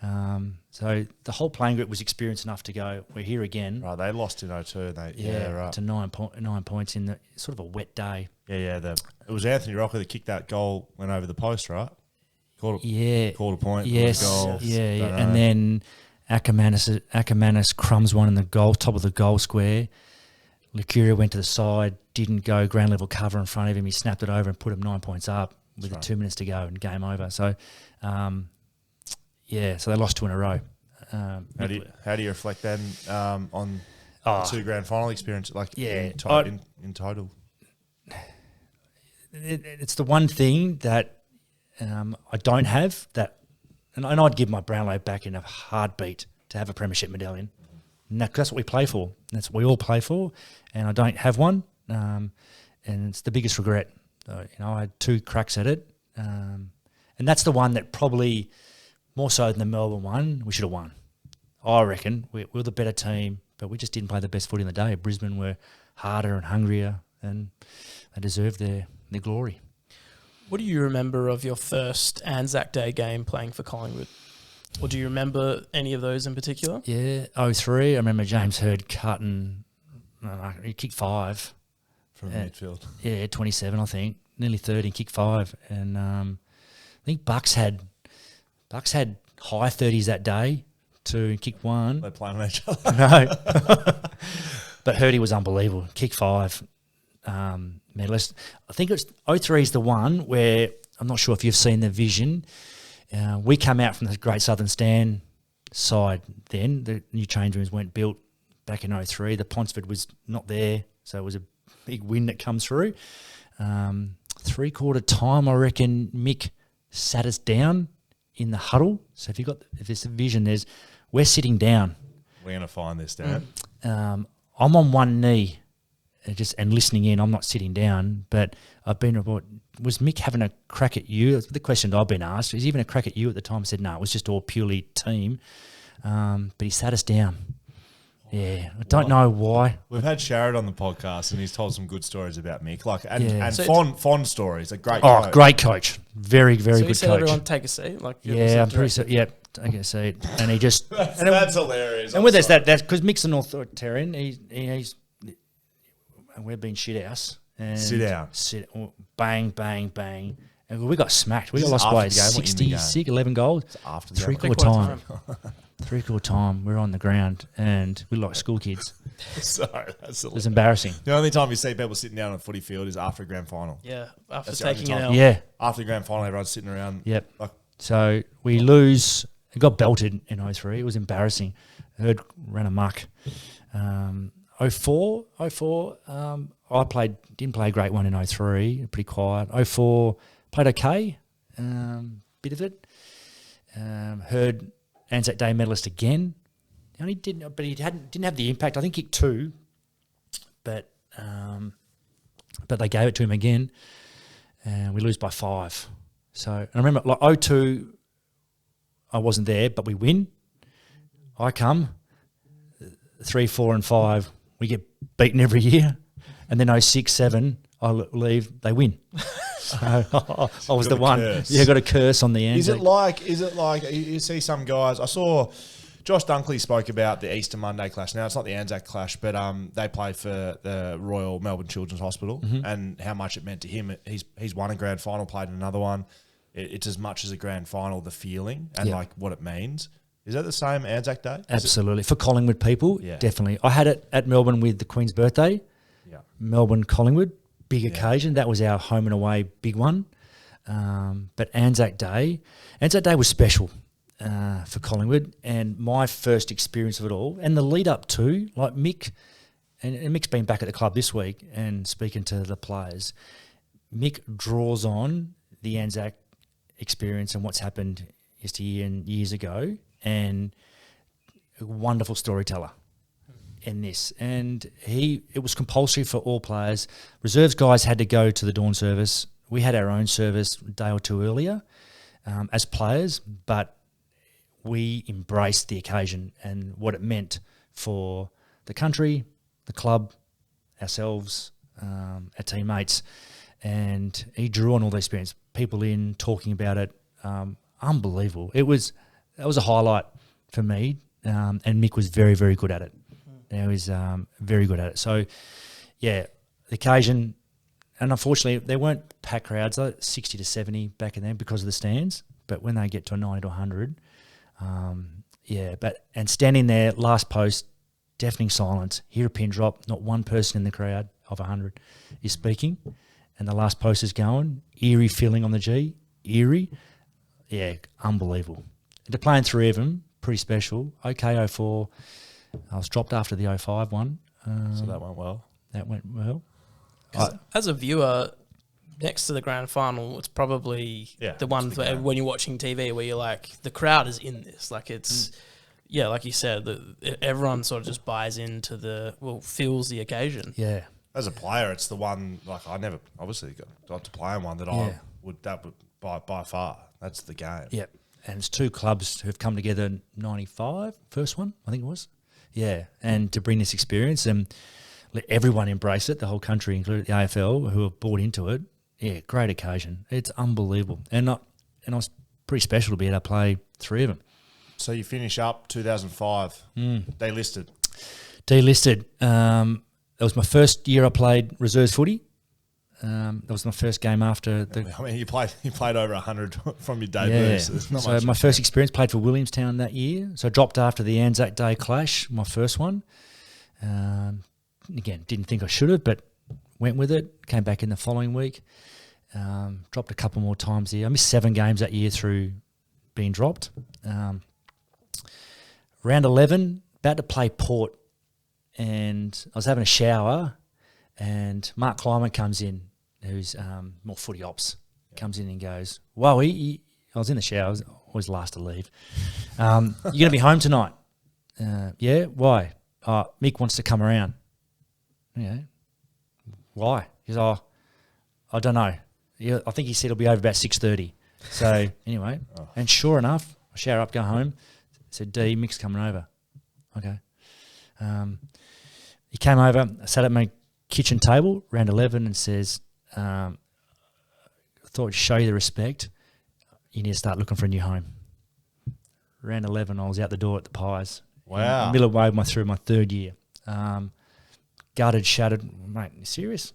So the whole playing group was experienced enough to go, we're here again. Right, they lost in 02. Right. To 9 points in the sort of a wet day. It was Anthony Rocker that kicked that goal, went over the post, right? Called a point. Yes. Goal. Yeah. And then Ackermanis crumbs one in the goal, top of the goal square. Lucuria went to the side, didn't go ground level cover in front of him. He snapped it over and put him 9 points up with 2 minutes to go and game over. So, so they lost 2 in a row. How do you reflect then on the 2 grand final experience? In total, it's the one thing that I don't have that, and I'd give my Brownlow back in a heartbeat to have a premiership medallion. And that's what we play for. That's what we all play for, and I don't have one, and it's the biggest regret. I had 2 cracks at it, and that's the one that probably more so than the Melbourne one, we should have won. I reckon we're the better team, but we just didn't play the best foot in the day. Brisbane were harder and hungrier, and they deserved their glory. What do you remember of your first Anzac Day game playing for Collingwood? Or do you remember any of those in particular? Yeah, 03. I remember James Hird cutting. He kicked 5 from midfield. Yeah, 27, I think, nearly 30, kicked 5, and I think Bucks had high 30s that day to kick 1. They're playing on each other. No, but Hirdy was unbelievable. Kick 5, medalist. I think it's 03 is the one where I'm not sure if you've seen the vision. We come out from the Great Southern Stand side then. The new change rooms weren't built back in 03. The Ponsford was not there, so it was a big win that comes through. 3/4 time, I reckon Mick sat us down in the huddle. So if there's a vision, we're sitting down. We're going to find this, Dan. I'm on one knee and listening in. I'm not sitting down, but I've been report. Was Mick having a crack at you? The question I've been asked, is he having a crack at you at the time? I said, no, it was just all purely team. But he sat us down. Yeah, I don't know why. We've had Sharrod on the podcast, and he's told some good stories about Mick, fond stories. A great coach. Great coach, very very good coach. coach. Everyone take a seat. I'm pretty sure. Yeah, take a seat, and he just that's hilarious. And with us, that's because Mick's an authoritarian. He's we've been shit house. And sit down. Bang, bang, bang. And we got smacked. We got lost by 11 goals. It's after the 3/4 time. 3/4 time, we're on the ground and we like school kids. Sorry, it was embarrassing. The only time you see people sitting down on a footy field is after a grand final. Yeah, after That's taking an L. Yeah. After the grand final, everyone's sitting around. Yep. So we lose. It got belted in 03. It was embarrassing. Herd ran amok. 04, I didn't play a great one in 03, pretty quiet. 04, played okay, bit of it. Heard Anzac Day medalist again. He only didn't, but didn't have the impact. I think kicked 2, but they gave it to him again, and we lose by 5. So I remember 02, I wasn't there, but we win. I come 3, 4, and 5. We get beaten every year, and then 06, 7, I leave. They win. So I was the one. Curse. Yeah, got a curse on the end. Is it like you see some guys? I saw Josh Dunkley spoke about the Easter Monday clash. Now it's not the Anzac clash, but they played for the Royal Melbourne Children's Hospital, and how much it meant to him. He's won a grand final, played in another one. It's as much as a grand final, the feeling and like what it means. Is that the same Anzac Day? Absolutely. For Collingwood people, Yeah. definitely. I had it at Melbourne with the Queen's birthday. Yeah. Melbourne, Collingwood, big occasion. That was our home and away big one. But Anzac Day was special for Collingwood, and my first experience of it all, and the lead up to, like Mick, and Mick's been back at the club this week and speaking to the players. Mick draws on the Anzac experience and what's happened yesteryear and years ago, and a wonderful storyteller in this. And it was compulsory for all players. Reserves guys had to go to the dawn service. We had our own service a day or two earlier as players, but we embraced the occasion and what it meant for the country, the club, ourselves, our teammates. And he drew on all the experience, people in talking about it. unbelievable. That was a highlight for me, and Mick was very, very good at it. He was very good at it. So, yeah, the occasion, and unfortunately, there weren't packed crowds, like 60 to 70 back in then because of the stands. But when they get to a 90 to 100, and standing there, last post, deafening silence, hear a pin drop, not one person in the crowd of 100 is speaking, and the last post is going, eerie feeling on the G, eerie, yeah, unbelievable. And to playing three of them, pretty special. Okay, 04, I was dropped after the 05 one. So that went well. That went well. As a viewer, next to the grand final, it's probably the one when you're watching TV where you're like, the crowd is in this. Like it's, like you said, everyone sort of just buys into feels the occasion. Yeah. As a player, it's the one, like I never obviously got to play in one that that would by far, that's the game. Yep. And it's two clubs who have come together in 95, first one, I think it was. Yeah. And to bring this experience and let everyone embrace it, the whole country, including the AFL, who have bought into it. Yeah, great occasion. It's unbelievable. And I was pretty special to be able to play three of them. So you finish up 2005, delisted. Delisted. That was my first year I played reserves footy. That was my first game after the... I mean, you played over 100 from your debut. Yeah. So my first experience, played for Williamstown that year. So I dropped after the Anzac Day clash, my first one. Again, didn't think I should have, but went with it. Came back in the following week. Dropped a couple more times there. I missed 7 games that year through being dropped. Round 11, about to play Port, and I was having a shower, and Mark Kleiman comes in, who's more footy ops, comes in and goes, "Whoa, I was in the shower. I was always last to leave. You're going to be home tonight?" Yeah, why? Mick wants to come around. Yeah, why? He goes, I don't know. Yeah, I think he said it'll be over about 6:30. So anyway, and sure enough, I shower up, go home. Said, D, Mick's coming over. Okay. He came over, sat at my kitchen table, round 11, and says, I thought to show you the respect, you need to start looking for a new home. Round 11, I was out the door at the Pies. Wow. Middle of the way through my third year. Gutted, shattered. Mate, you serious?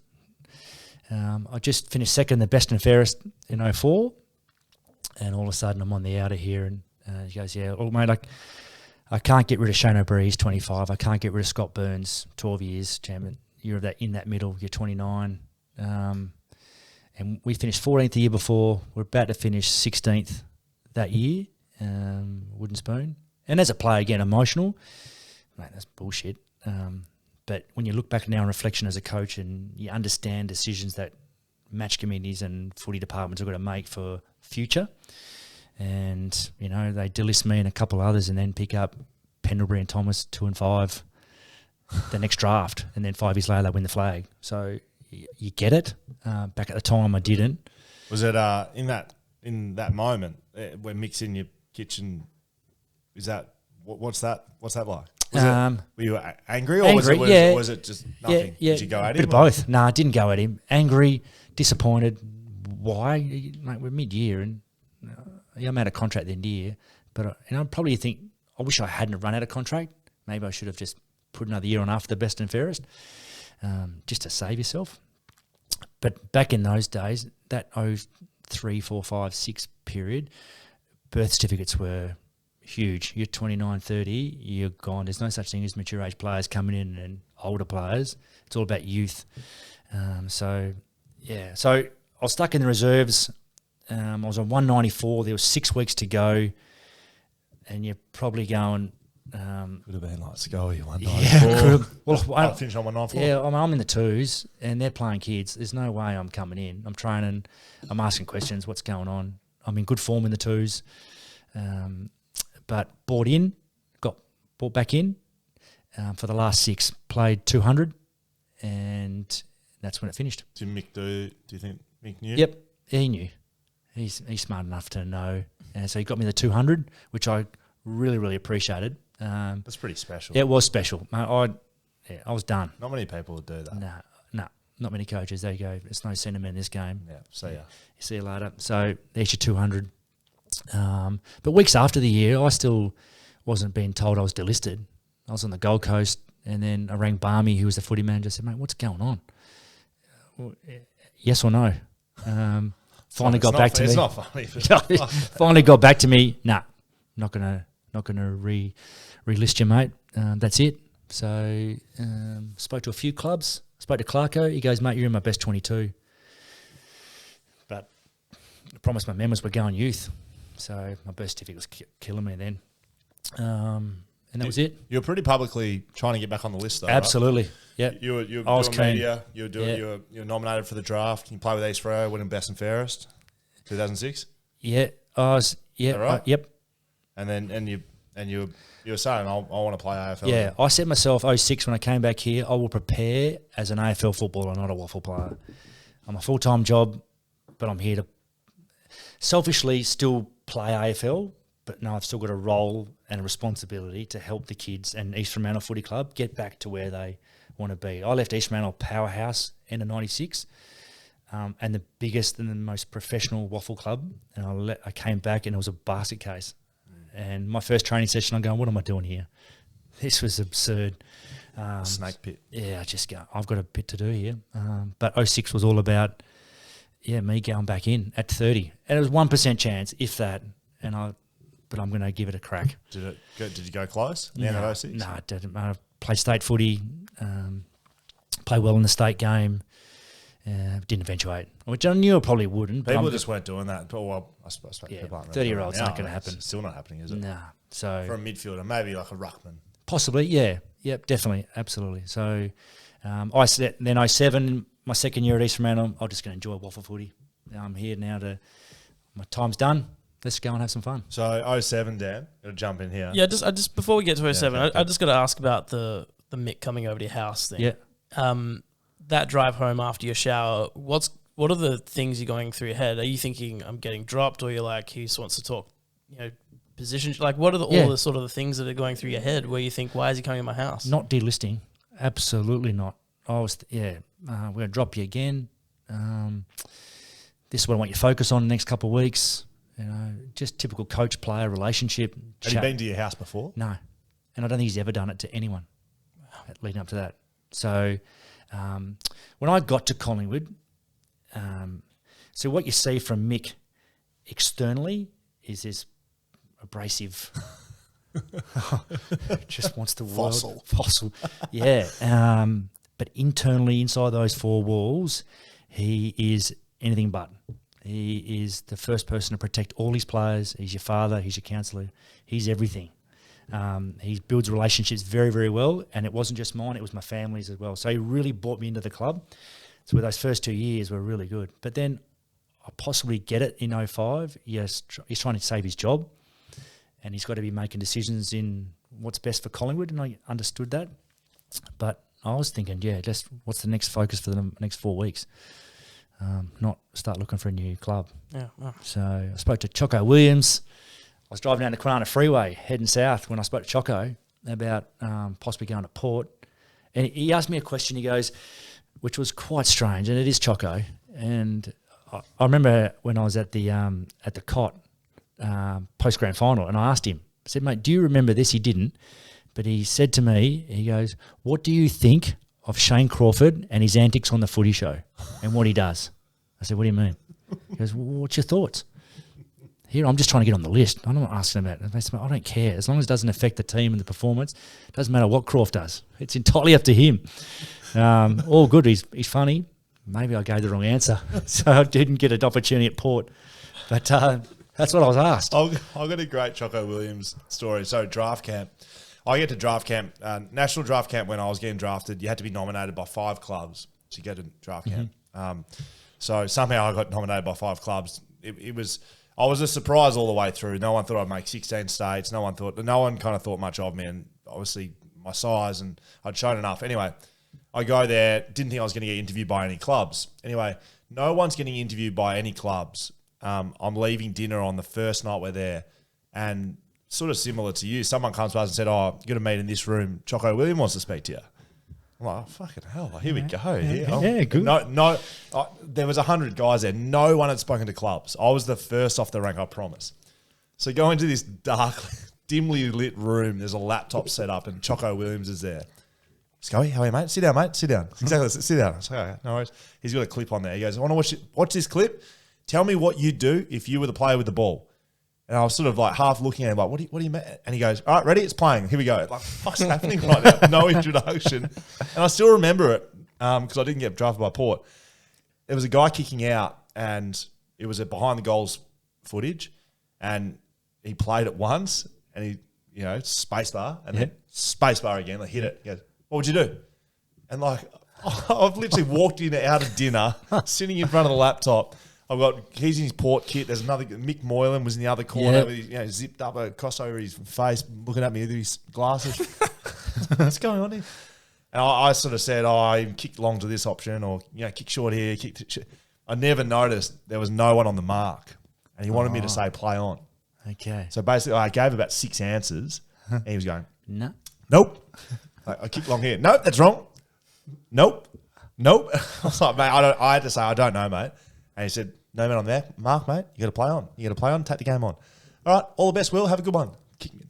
I just finished second in the best and fairest in 04, and all of a sudden I'm on the outer here, and he goes, yeah, well, mate, I can't get rid of Shane O'Brien, he's 25. I can't get rid of Scott Burns, 12 years, chairman. You're in that middle, you're 29. And we finished 14th the year before. We're about to finish 16th that year, wooden spoon. And as a player, again, emotional. Mate, that's bullshit. But when you look back now in reflection as a coach and you understand decisions that match committees and footy departments are going to make for future, and, you know, they delist me and a couple of others and then pick up Pendlebury and Thomas 2 and 5 the next draft, and then 5 years later they win the flag. So you get it. Back at the time I didn't. Was it in that moment when Mick's in your kitchen, is that what's that like? Were you angry or was it just nothing? Yeah, did you go at him? Bit of both. No, I didn't go at him. Angry, disappointed. Why? Mate, we're mid-year and I'm out of contract at the end of the year. But probably think, I wish I hadn't run out of contract. Maybe I should have just put another year on after the best and fairest, just to save yourself. But back in those days, that 03, 4, 5, 6 period, birth certificates were huge. You're 29, 30, you're gone. There's no such thing as mature age players coming in and older players. It's all about youth. So I was stuck in the reserves. I was on 194. There was 6 weeks to go, and you're probably going. Could have been like Scully 194. Yeah, well, I finished on 194. Yeah, I'm in the twos, and they're playing kids. There's no way I'm coming in. I'm training. I'm asking questions. What's going on? I'm in good form in the twos, but bought back in for the last 6. Played 200, and that's when it finished. Did Mick do you think Mick knew? Yep, he knew. He's smart enough to know, and so he got me the 200, which I really, really appreciated. That's pretty special. It was special. I was done. Not many people would do that. No, not many coaches. There you go. There's no sentiment in this game. Yeah, see ya. See you later. So there's your 200. But weeks after the year, I still wasn't being told I was delisted. I was on the Gold Coast, and then I rang Barmy, who was the footy manager, said, mate, what's going on? Yes or no? Finally got back to me. It's not funny. Finally got back to me. Nah, not gonna relist you, mate. That's it. So spoke to a few clubs. Spoke to Clarko. He goes, mate, you're in my best 22. But I promised my members we're going youth. So my birth certificate was killing me then. And that was it. You were pretty publicly trying to get back on the list, though. Absolutely. Right? Yeah. You were I was doing keen. media. You were nominated for the draft. You play with East Freo, winning best and fairest, 2006. Yeah. I was. Yeah. Is that right? Yep. And then you were saying, I want to play AFL. Yeah. I set myself 06 when I came back here. I will prepare as an AFL footballer, not a waffle player. I'm a full-time job, but I'm here to selfishly still play AFL. But no, I've still got a role and a responsibility to help the kids and East Fremantle Footy Club get back to where they want to be. I left East Fremantle powerhouse end of '96, and the biggest and the most professional waffle club. And I came back and it was a basket case. And my first training session, I'm going, what am I doing here? This was absurd. Snake pit. Yeah, I've got a bit to do here. But 06 was all about, me going back in at 30. And it was 1% chance, if that. But I'm going to give it a crack. Did you go close? No, I didn't. Play state footy, play well in the state game, didn't eventuate, which I knew I probably wouldn't. People just weren't doing that. Well, I suppose 30-year-olds not going to happen. It's still not happening, is it? Nah. So for a midfielder, maybe like a ruckman. Possibly, yeah. Yep, definitely, absolutely. So I said, then 07, my second year at East Fremantle, I'm just going to enjoy waffle footy. I'm here now my time's done. Let's go and have some fun. So 07, Dan, gotta jump in here. Yeah, just before we get to 07, okay. I just got to ask about the Mick coming over to your house thing. Yeah. That drive home after your shower, what are the things you're going through your head? Are you thinking I'm getting dropped, or you're like, he just wants to talk, positions? Like, what are all the sort of the things that are going through your head where you think, why is he coming to my house? Not delisting, absolutely not. I was, we're going to drop you again. This is what I want you to focus on the next couple of weeks. Just typical coach-player relationship. Had he been to your house before? No. And I don't think he's ever done it to anyone leading up to that. So when I got to Collingwood, so what you see from Mick externally is this abrasive, just wants the world. Fossil. Yeah. But internally, inside those four walls, he is anything but. He is the first person to protect all his players. He's your father. He's your counsellor. He's everything. He builds relationships very, very well, and it wasn't just mine. It was my family's as well. So he really brought me into the club. So those first 2 years were really good. But then I possibly get it in 05. Yes, he's trying to save his job, and he's got to be making decisions in what's best for Collingwood, and I understood that. But I was thinking, what's the next focus for the next 4 weeks? Not start looking for a new club. Yeah. Wow. So I spoke to Choco Williams. I was driving down the Kwinana Freeway heading south when I spoke to Choco about possibly going to Port. And he asked me a question, he goes, which was quite strange, and it is Choco. And I remember when I was at the Cot post-grand final, and I asked him, I said, mate, do you remember this? He didn't. But he said to me, he goes, what do you think of Shane Crawford and his antics on the footy show and what he does? I said, what do you mean? He goes, well, what's your thoughts? Here, I'm just trying to get on the list. I'm not asking about it. I don't care. As long as it doesn't affect the team and the performance, it doesn't matter what Croft does. It's entirely up to him. All good. He's funny. Maybe I gave the wrong answer, so I didn't get an opportunity at Port. But that's what I was asked. I've got a great Choco Williams story. So draft camp. I get to draft camp, national draft camp when I was getting drafted. You had to be nominated by 5 clubs to get to draft camp. So somehow I got nominated by 5 clubs. I was a surprise all the way through. No one thought I'd make 16 states. No one kind of thought much of me, and obviously my size, and I'd shown enough. Anyway, I go there, didn't think I was going to get interviewed by any clubs. Anyway, no one's getting interviewed by any clubs. I'm leaving dinner on the first night we're there, and sort of similar to you, someone comes to us and said, you're going to meet in this room. Choco Williams wants to speak to you. I'm like, fucking hell, here we go. Yeah, good. There was 100 guys there. No one had spoken to clubs. I was the first off the rank, I promise. So go into this dark, dimly lit room. There's a laptop set up and Choco Williams is there. Scully, how are you, mate? Sit down, mate. Sit down. Exactly. Sit down. I was like, okay, no worries. He's got a clip on there. He goes, I want to watch this clip. Tell me what you'd do if you were the player with the ball. And I was sort of like half looking at him like, what do you mean? And he goes, all right, ready? It's playing. Here we go. Like, what's happening right now? No introduction. And I still remember it because I didn't get drafted by Port. There was a guy kicking out and it was a behind the goals footage and he played it once and he, space bar and then space bar again, like hit it. He goes, what would you do? And like, I've literally walked in and out of dinner, sitting in front of the laptop. I've got, he's in his Port kit. There's another, Mick Moylan was in the other corner with his, zipped up, crossed over his face, looking at me with his glasses. What's going on here? And I sort of said, I kicked long to this option or, kick short here, I never noticed there was no one on the mark. And he wanted me to say play on. Okay. So basically I gave about 6 answers and he was going, No. Nope. I kicked long here. Nope, that's wrong. Nope. I was like, mate, I had to say, I don't know, mate. And he said, no man on there. Mark, mate, you got to play on. You got to play on, take the game on. All right, all the best, Will. Have a good one.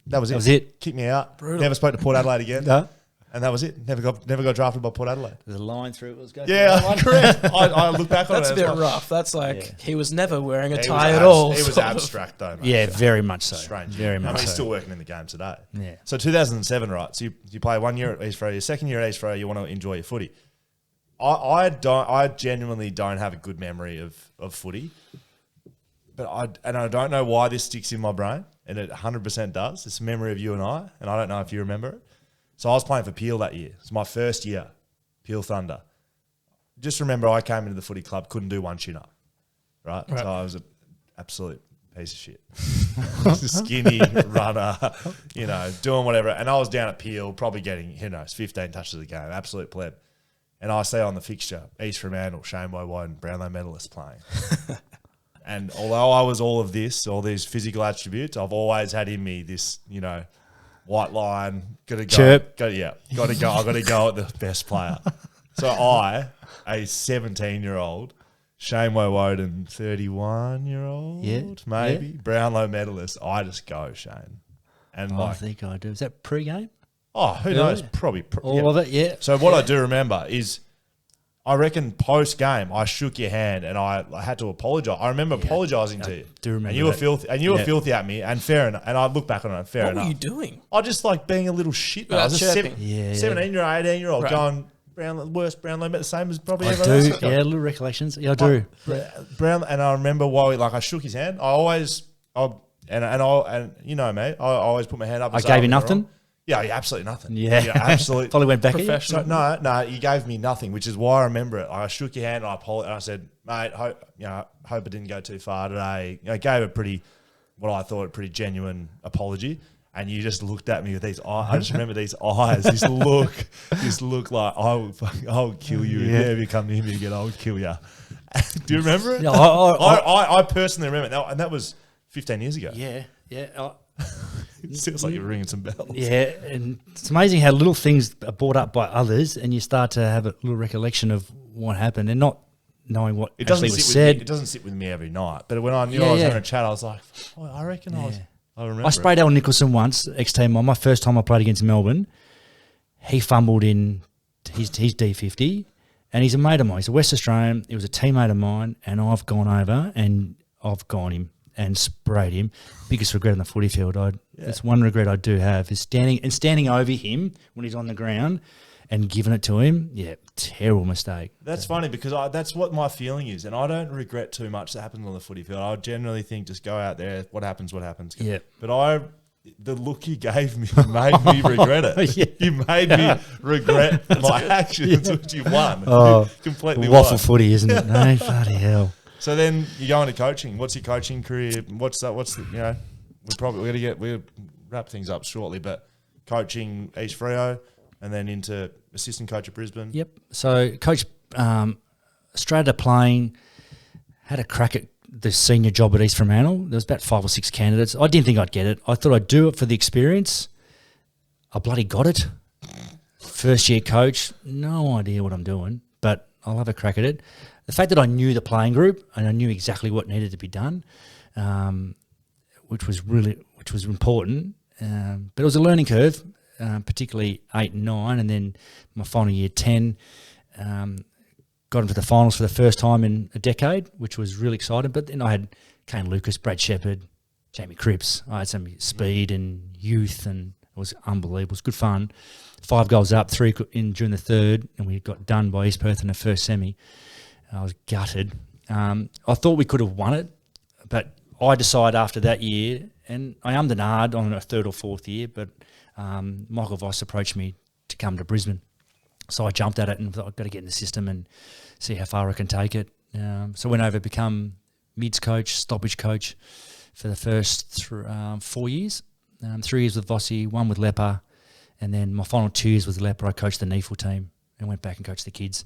That was it. Kicked me out. Brutal. Never spoke to Port Adelaide again. No. And that was it. Never got drafted by Port Adelaide. There's a line through it. Let's go. Yeah, correct. I look back on That's it. a bit rough. That's like he was never wearing a It tie was at all. It was sort of. abstract though, mate. Yeah, very much so. Strange. Very much He's so. still working in the game today. Yeah. So 2007, right? So you play 1 year at East Freo, your second year at East Freo, you want to enjoy your footy. I genuinely don't have a good memory of footy, but I don't know why this sticks in my brain, and it 100% does. It's a memory of you and I don't know if you remember it. So I was playing for Peel that year. It's my first year, Peel Thunder. Just remember, I came into the footy club, couldn't do one chin up, right? So I was an absolute piece of shit. Skinny runner, doing whatever. And I was down at Peel, probably getting, 15 touches a game, absolute pleb. And I see on the fixture, East Fremantle, Shane Woewodin, Brownlow medalist playing. And although I was all of this, all these physical attributes, I've always had in me this, white line, got to go. Chirp. Got to go. I've got to go at the best player. So I, a 17-year-old, Shane Woewodin, 31-year-old, maybe, Brownlow medalist, I just go, Shane. And I think I do. Is that pre-game? Oh, who knows? Probably. All of it, yeah. So what I do remember is, I reckon post-game, I shook your hand and I had to apologise. I remember apologising to you. Do remember and you were filthy, and you were filthy at me, and fair enough. And I look back on it, fair enough. What were you doing? I just like being a little shit. I was a chirping. 17-year-old, 18-year-old Right. going, worst Brownlow, the same as probably I everyone else. do. Yeah, little recollections. Yeah, I do. And I remember while I shook his hand, I always, you know me, I always put my hand up. And I say, gave you I'm nothing? wrong. Yeah, absolutely nothing. Yeah. Absolutely. Probably went back at you. Professional. So, no, you gave me nothing, which is why I remember it. I shook your hand and I said, mate, hope it didn't go too far today. Gave a what I thought a pretty genuine apology. And you just looked at me with these eyes. I just remember these eyes, this look like I will kill you. If you ever come near me again, I will kill you. Do you remember it? Yeah, I personally remember it. And that was 15 years ago. Yeah. It feels like you're ringing some bells. Yeah, and it's amazing how little things are brought up by others, and you start to have a little recollection of what happened, and not knowing what actually was said. It doesn't sit with me every night, but when I knew I was having a chat, I was like, I reckon I remember. I sprayed Al Nicholson once, ex-team on my first time I played against Melbourne. He fumbled in his D50, and he's a mate of mine. He's a West Australian. He was a teammate of mine, and I've gone over and I've gone him and sprayed him. Biggest regret on the footy field. It's one regret I do have is standing over him when he's on the ground and giving it to him. Yeah, terrible mistake. That's funny because that's what my feeling is, and I don't regret too much that happens on the footy field. I generally think just go out there, what happens. Yeah. But the look you gave me made me regret it. Yeah. You made me regret my actions, which you won. Oh, You completely waffle won. footy, isn't it? No, bloody hell. So then you go into coaching. What's your coaching career? We're we'll wrap things up shortly, but coaching East Freo and then into assistant coach at Brisbane. Yep. So coach straight out playing, had a crack at the senior job at East Fremantle. There was about 5 or 6 candidates. I didn't think I'd get it. I thought I'd do it for the experience. I bloody got it. First year coach, no idea what I'm doing, but I'll have a crack at it. The fact that I knew the playing group and I knew exactly what needed to be done, which was important. But it was a learning curve, particularly 8 and 9, and then my final year 10. Got into the finals for the first time in a decade, which was really exciting. But then I had Kane Lucas, Brad Shepherd, Jamie Cripps. I had some speed and youth, and it was unbelievable. It was good fun. 5 goals up, 3 in during the third, and we got done by East Perth in the first semi. I was gutted. I thought we could have won it, but I decided after that year, and I ummed and ahed on a third or fourth year, but Michael Voss approached me to come to Brisbane. So I jumped at it and thought, I've got to get in the system and see how far I can take it. So I went over to become mids coach, stoppage coach for the first 4 years. 3 years with Vossi, 1 with Leper, and then my final 2 years with Leper, I coached the NEFL team and went back and coached the kids,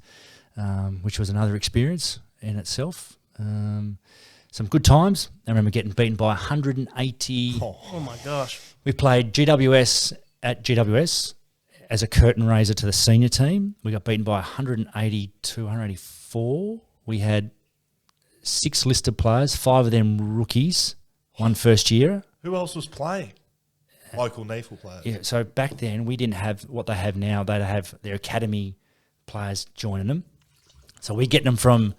which was another experience in itself. Some good times. I remember getting beaten by 180. Oh my gosh. We played GWS at GWS as a curtain raiser to the senior team. We got beaten by 180 to 184. We had 6 listed players, 5 of them rookies, 1 first year. Who else was playing? Local NEFL players. Yeah, so back then we didn't have what they have now. They'd have their academy players joining them. So we're getting them from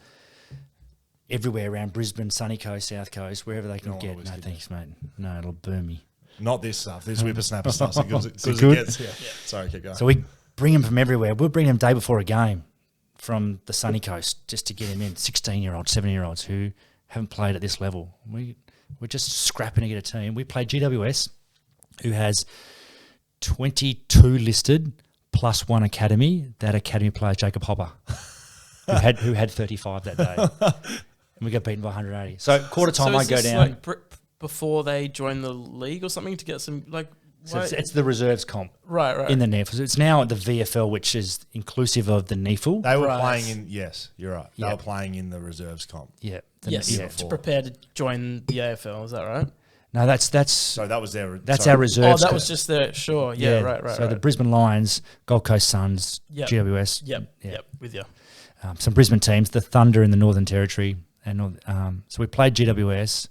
everywhere around Brisbane, Sunny Coast, South Coast, wherever they can get. No, thanks, mate. No, it'll burn me. Not this stuff. This whippersnapper stuff. Because it gets. Yeah. Sorry, keep going. So we bring them from everywhere. We'll bring them day before a game from the Sunny Coast just to get them in. 16-year-olds, 17-year-olds who haven't played at this level. We're just scrapping to get a team. We played GWS, who has 22 listed plus 1 academy. That academy player, Jacob Hopper, who had 35 that day. And we got beaten by 180. So quarter time, I go down. Like before they join the league or something to get some like. So it's the reserves comp, right, in the NEFL. So it's now at the VFL, which is inclusive of the NEFL. They were playing in. Yes, you're right. They were playing in the reserves comp. Yeah. To prepare to join the AFL. Is that right? No, that's so that was their. That's our reserves. Oh, that was just their. Sure. Yeah. Right. So the Brisbane Lions, Gold Coast Suns, GWS. Yep. With you. Some Brisbane teams, the Thunder in the Northern Territory, and so we played GWS,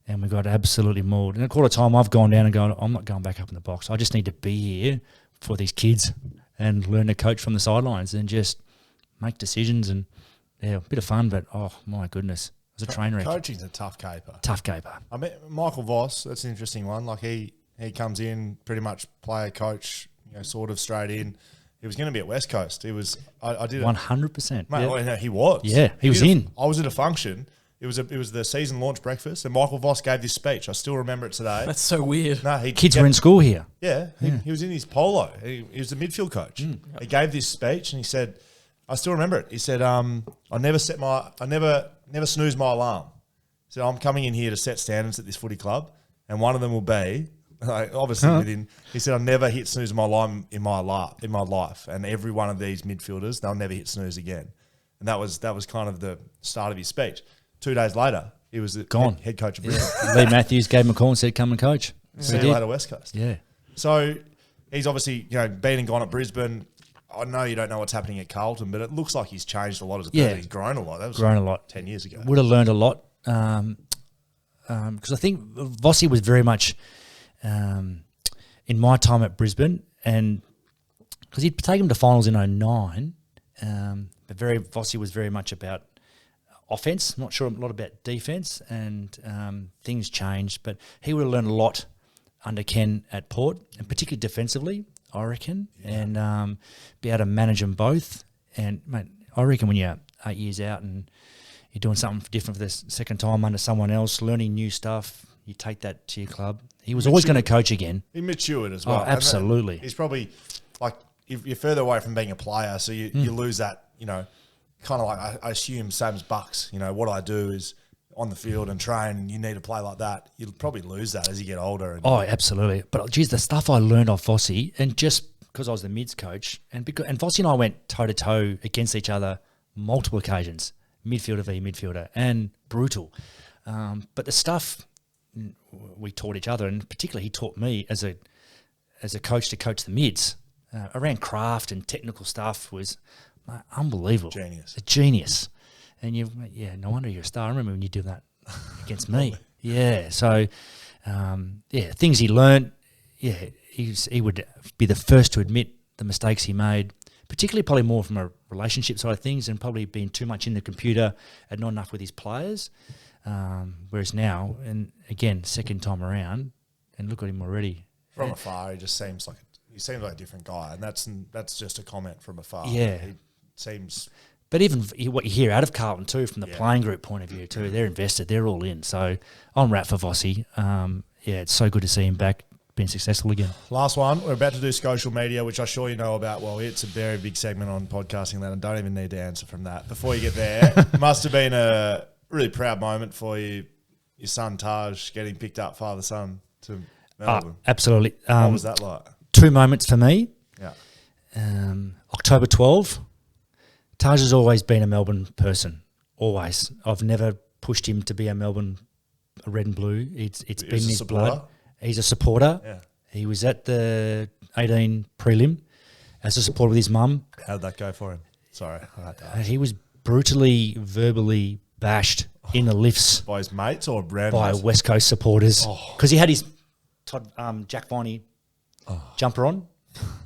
and we got absolutely mauled. And at quarter time, I've gone down and gone, I'm not going back up in the box. I just need to be here for these kids and learn to coach from the sidelines and just make decisions and a bit of fun. But oh my goodness, it was a train wreck. Coaching's a tough caper. Tough caper. I mean, Michael Voss, that's an interesting one. Like he comes in pretty much player coach, sort of straight in. He was going to be at West Coast. He was. I did 100%. Mate, he was. Yeah, he was in. I was at a function. It was the season launch breakfast, and Michael Voss gave this speech. I still remember it today. That's so weird. No, kids were in school here. Yeah, he was in his polo. He was the midfield coach. He gave this speech, and he said, I still remember it. He said, I never snooze my alarm. He said, I'm coming in here to set standards at this footy club, and one of them will be. Obviously, he said, I've never hit snooze my alarm in my life, and every one of these midfielders, they'll never hit snooze again. And that was kind of the start of his speech. 2 days later, he was the head coach of Brisbane. Lee Matthews gave him a call and said, "Come and coach." See you later, West Coast. Yeah. So he's obviously been and gone at Brisbane. I know you don't know what's happening at Carlton, but it looks like he's changed a lot as a person. He's grown a lot. That was grown a lot 10 years ago. Would have learned a lot because I think Vossi was very much. In my time at Brisbane, and because he'd taken him to finals in 2009, but Vossi was very much about offense. I'm not sure a lot about defense, and things changed. But he would have learned a lot under Ken at Port, and particularly defensively, I reckon, and be able to manage them both. And mate, I reckon when you're 8 years out and you're doing something different for the second time under someone else, learning new stuff, you take that to your club. He was always going to coach again. He matured as well. Oh, absolutely. He's probably like you're further away from being a player, so you lose that. Kind of like I assume same as Bucks. What I do is on the field and train. You need to play like that. You'll probably lose that as you get older. Absolutely. But geez, the stuff I learned off Vossi, and just because I was the mids coach, and Vossi and I went toe to toe against each other multiple occasions, midfielder v midfielder, and brutal. But the stuff we taught each other, and particularly he taught me as a coach to coach the mids around craft and technical stuff was unbelievable. A genius. And no wonder you're a star. I remember when you did that against me. Yeah. So things he learned. Yeah, he would be the first to admit the mistakes he made, particularly probably more from a relationship side of things, and probably being too much in the computer and not enough with his players. Whereas now, and again, second time around, and look at him already. From afar, he seems like a different guy, and that's just a comment from afar. Yeah, he seems. But even what you hear out of Carlton too, from the playing group point of view too, they're invested, they're all in. So I'm wrapped for Vossi. It's so good to see him back, being successful again. Last one, we're about to do social media, which I'm sure you know about. Well, it's a very big segment on podcasting that I don't even need to answer from that. Before you get there, it must have been a really proud moment for you, your son Taj getting picked up, father-son, to Melbourne. Absolutely. What was that like? 2 moments for me. Yeah. October 12. Taj has always been a Melbourne person, always. I've never pushed him to be a Melbourne red and blue. It's been in his blood. He's a supporter. Yeah. He was at the 18 prelim as a supporter with his mum. How did that go for him? Sorry, I had to ask. He was brutally, verbally bashed in the lifts by his mates or randos? By West Coast supporters, because he had his Jack Viney jumper on.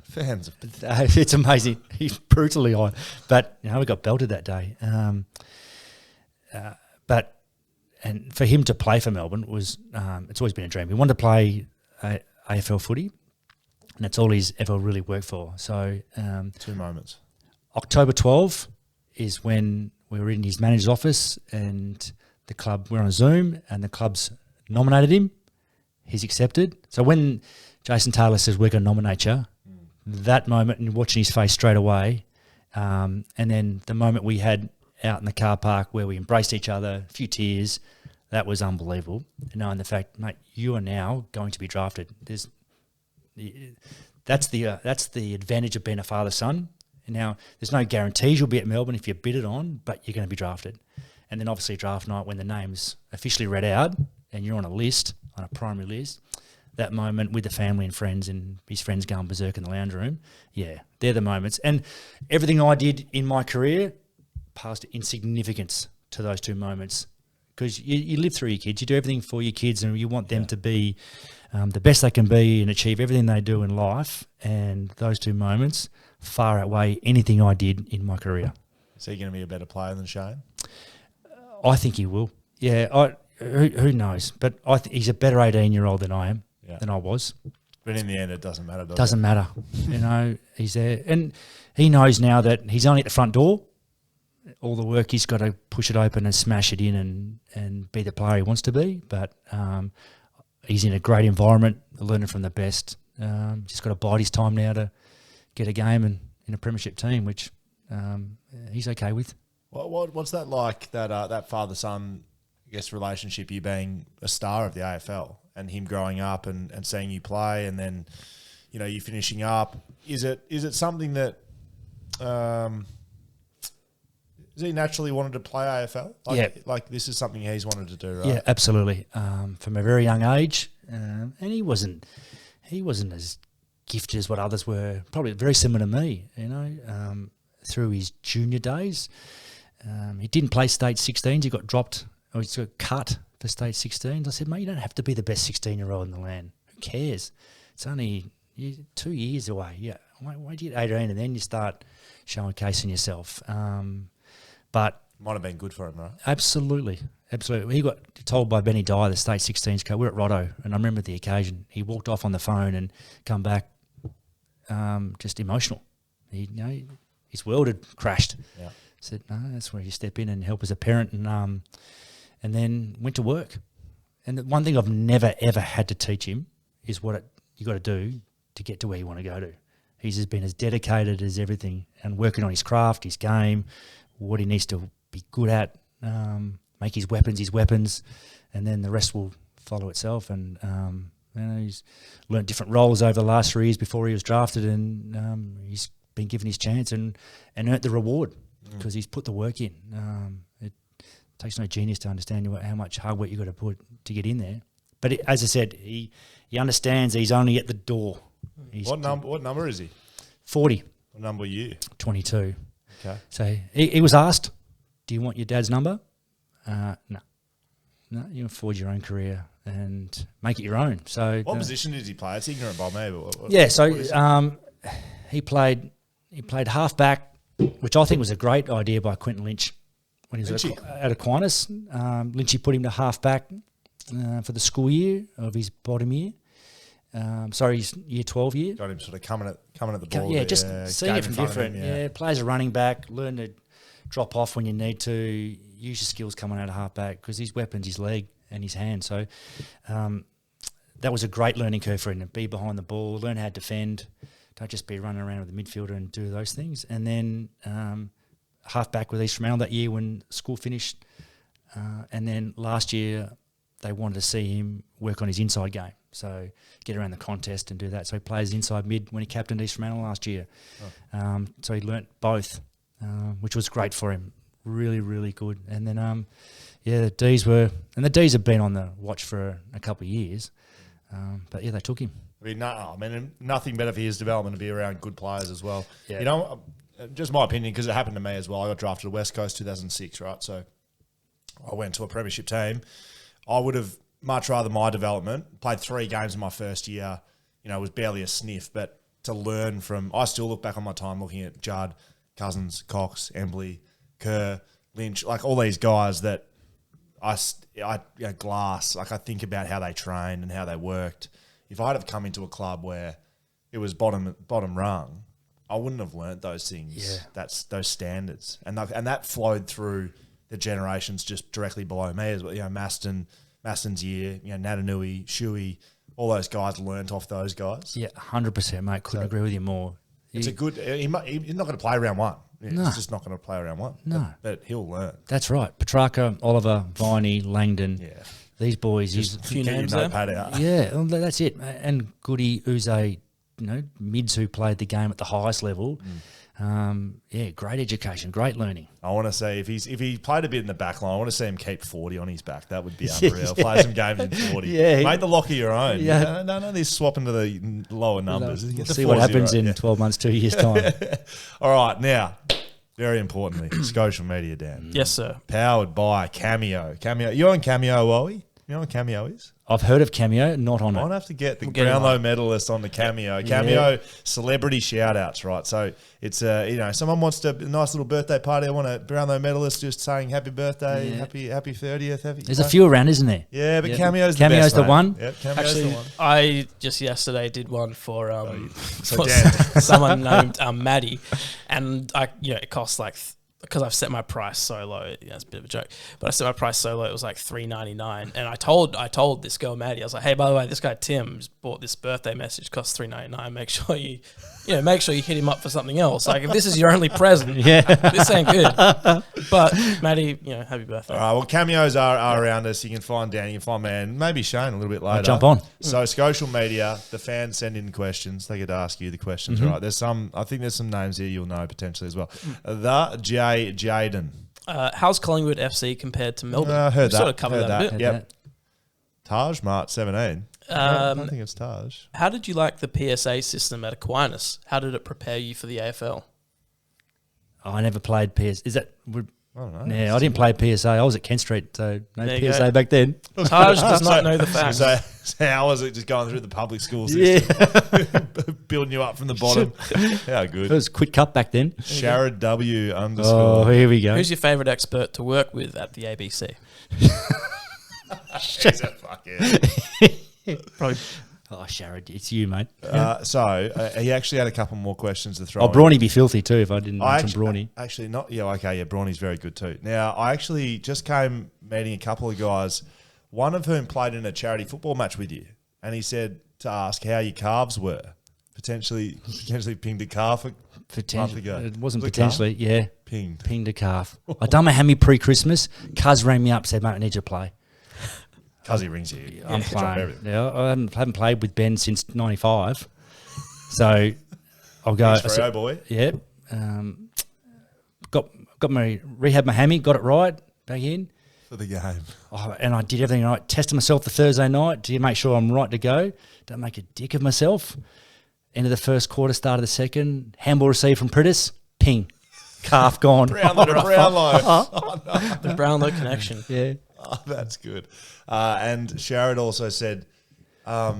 Fans, it's amazing. He's brutally high, but we got belted that day. And for him to play for Melbourne was it's always been a dream. He wanted to play AFL footy, and that's all he's ever really worked for. So 2 moments. October 12 is when we were in his manager's office, and the club were on a Zoom, and the club's nominated him. He's accepted. So when Jason Taylor says, we're going to nominate you, that moment and watching his face straight away, and then the moment we had out in the car park where we embraced each other, a few tears, that was unbelievable. And knowing the fact, mate, you are now going to be drafted. That's the advantage of being a father-son. Now, there's no guarantees you'll be at Melbourne if you're bidded on, but you're going to be drafted. And then obviously draft night when the name's officially read out and you're on a list, on a primary list, that moment with the family and friends and his friends going berserk in the lounge room, they're the moments. And everything I did in my career passed in significance to those 2 moments, because you live through your kids, you do everything for your kids, and you want them to be the best they can be and achieve everything they do in life, and those 2 moments far outweigh anything I did in my career. Is he going to be a better player than Shane? I think he will. Yeah, who knows? But he's a better 18-year-old than I am, than I was. But in the end, it doesn't matter, does it? Doesn't matter. He's there. And he knows now that he's only at the front door. All the work, he's got to push it open and smash it in and be the player he wants to be. But he's in a great environment, learning from the best. Just got to bide his time now to get a game and in a premiership team, which he's okay with. What's that like, that father-son, I guess, relationship, you being a star of the AFL and him growing up and seeing you play, and then, you finishing up? Is it something that has he naturally wanted to play AFL? Like this is something he's wanted to do, right? Yeah, absolutely. From a very young age, and he wasn't as gifted as what others were. Probably very similar to me, through his junior days. He didn't play state 16s. He got dropped, or he got cut for state 16s. I said, mate, you don't have to be the best 16-year-old in the land. Who cares? It's only 2 years away. Yeah, wait till you get 18 and then you start showcasing yourself. But might have been good for him, right? Absolutely. He got told by Benny Dyer, the state 16s coach. We're at Rotto, and I remember the occasion. He walked off on the phone and come back just emotional. His world had crashed. Yeah. Said, no, that's where you step in and help as a parent, and then went to work. And the one thing I've never, ever had to teach him is what you got to do to get to where you want to go to. He's just been as dedicated as everything and working on his craft, his game, what he needs to be good at, make his weapons, and then the rest will follow itself. And he's learnt different roles over the last 3 years before he was drafted, and he's been given his chance and earned the reward because he's put the work in. It takes no genius to understand how much hard work you've got to put to get in there. But as I said, he understands he's only at the door. What number is he? 40. What number are you? 22. Okay. So he was asked, do you want your dad's number? No. No, you forge your own career and make it your own. So what position did he play? It's ignorant by me. But he played halfback, which I think was a great idea by Quentin Lynch when he was at Aquinas. Lynchy put him to halfback for the school year of his bottom year. His year 12 year. Got him sort of coming at the ball. Yeah, just seeing it from different. Plays a running back, learn to drop off when you need to, use your skills coming out of halfback because his weapon's his leg and his hand. So that was a great learning curve for him to be behind the ball, learn how to defend, don't just be running around with the midfielder and do those things. And then halfback with East Fremantle that year when school finished. And then last year they wanted to see him work on his inside game. So get around the contest and do that. So he plays inside mid when he captained East Fremantle last year. So he learnt both, which was great for him. Really, really good. And then, the D's have been on the watch for a couple of years. But they took him. Nothing better for his development to be around good players as well. Yeah. You know, just my opinion, because it happened to me as well. I got drafted to West Coast 2006, right? So I went to a premiership team. I would have much rather my development, played 3 games in my first year, it was barely a sniff, but to learn from, I still look back on my time looking at Judd, Cousins, Cox, Embley, Kerr, Lynch, like all these guys that Glass, like I think about how they trained and how they worked. If I had have come into a club where it was bottom rung, I wouldn't have learnt those things. Yeah. That's those standards. And that flowed through the generations just directly below me as well. Maston's year, Natanui, Shuey, all those guys learnt off those guys. Yeah, 100%, mate. Couldn't agree with you more. It's a good. He's not going to play round one. No. He's just not going to play round one. No, but he'll learn. That's right. Petrarca, Oliver, Viney, Langdon. Yeah, these boys. Just a few names there. Out. Yeah, well, that's it. And Goody, Uze, mids who played the game at the highest level. Great education, great learning. I want to say if he played a bit in the back line, I want to see him keep 40 on his back. That would be unreal. Play some games in 40. Make the locker your own. Yeah. No, these swap into the lower numbers. We'll see what happens in 12 months, 2 years' time. All right, now, very importantly, social media, Dan. Yes, sir. Powered by Cameo. You on Cameo, Wowie? You know what Cameo is? I've heard of Cameo, not on it. I'd have to get the Brownlow medalist on the Cameo. Cameo celebrity shout-outs, right? So it's, someone wants a nice little birthday party. I want a Brownlow medalist just saying happy birthday, happy 30th. There's a few around, isn't there? Yeah, but Cameo's the best, the mate. one? Yep, Cameo's Actually, the one. I just yesterday did one for Dan. someone named Maddie, and it costs like because I've set my price so low. It's a bit of a joke, but I set my price so low it was like $3.99, and I told this girl Maddie, I was like, hey, by the way, this guy Tim just bought this birthday message, costs $3.99. Make sure you hit him up for something else. Like if this is your only present, this ain't good. But Maddie, happy birthday. All right, well, Cameos are around us. You can find Dan, you can find me, and maybe Shane a little bit later. I'll jump on. So social media, the fans send in questions. They get to ask you the questions, right? I think there's some names here you'll know potentially as well. The Jaden. How's Collingwood FC compared to Melbourne? I heard we that. sort of covered that a bit. Yep. Taj Mart 17. I don't think it's Taj. How did you like the PSA system at Aquinas? How did it prepare you for the AFL? I never played PS. Is that? I don't know. Yeah, I didn't play PSA. I was at Kent Street, so no PSA back then. Taj does not know the facts. So how was it just going through the public school system? Building you up from the bottom. How good. It was Quick Cup back then. Sharad W _ Oh, here we go. Who's your favourite expert to work with at the ABC? He's a fuckhead. Probably. Oh, Sharad, it's you, mate. So he actually had a couple more questions to throw. Oh, Brawny be filthy too if I didn't mention Brawny. Actually, not. Yeah, okay, yeah, Brawny's very good too. Now, I actually just came meeting a couple of guys, one of whom played in a charity football match with you, and he said to ask how your calves were. Potentially pinged a calf a month ago. It wasn't Was it potentially, calf? yeah. Pinged a calf. I done my hammy pre-Christmas. Cuz rang me up, said, mate, I need you to play. Cuz he rings you. I'm playing. Yeah, I haven't played with Ben since '95, so I'll go. X-ray, boy. Yeah, got my rehab my hammy, got it right back in for the game. Oh, and I did everything right. Tested myself the Thursday night to make sure I'm right to go. Don't make a dick of myself. End of the first quarter, start of the second. Handball received from Pritis. Ping. Calf gone. Brownlow. The Brownlow connection. Yeah. Oh, that's good. And Sharad also said, what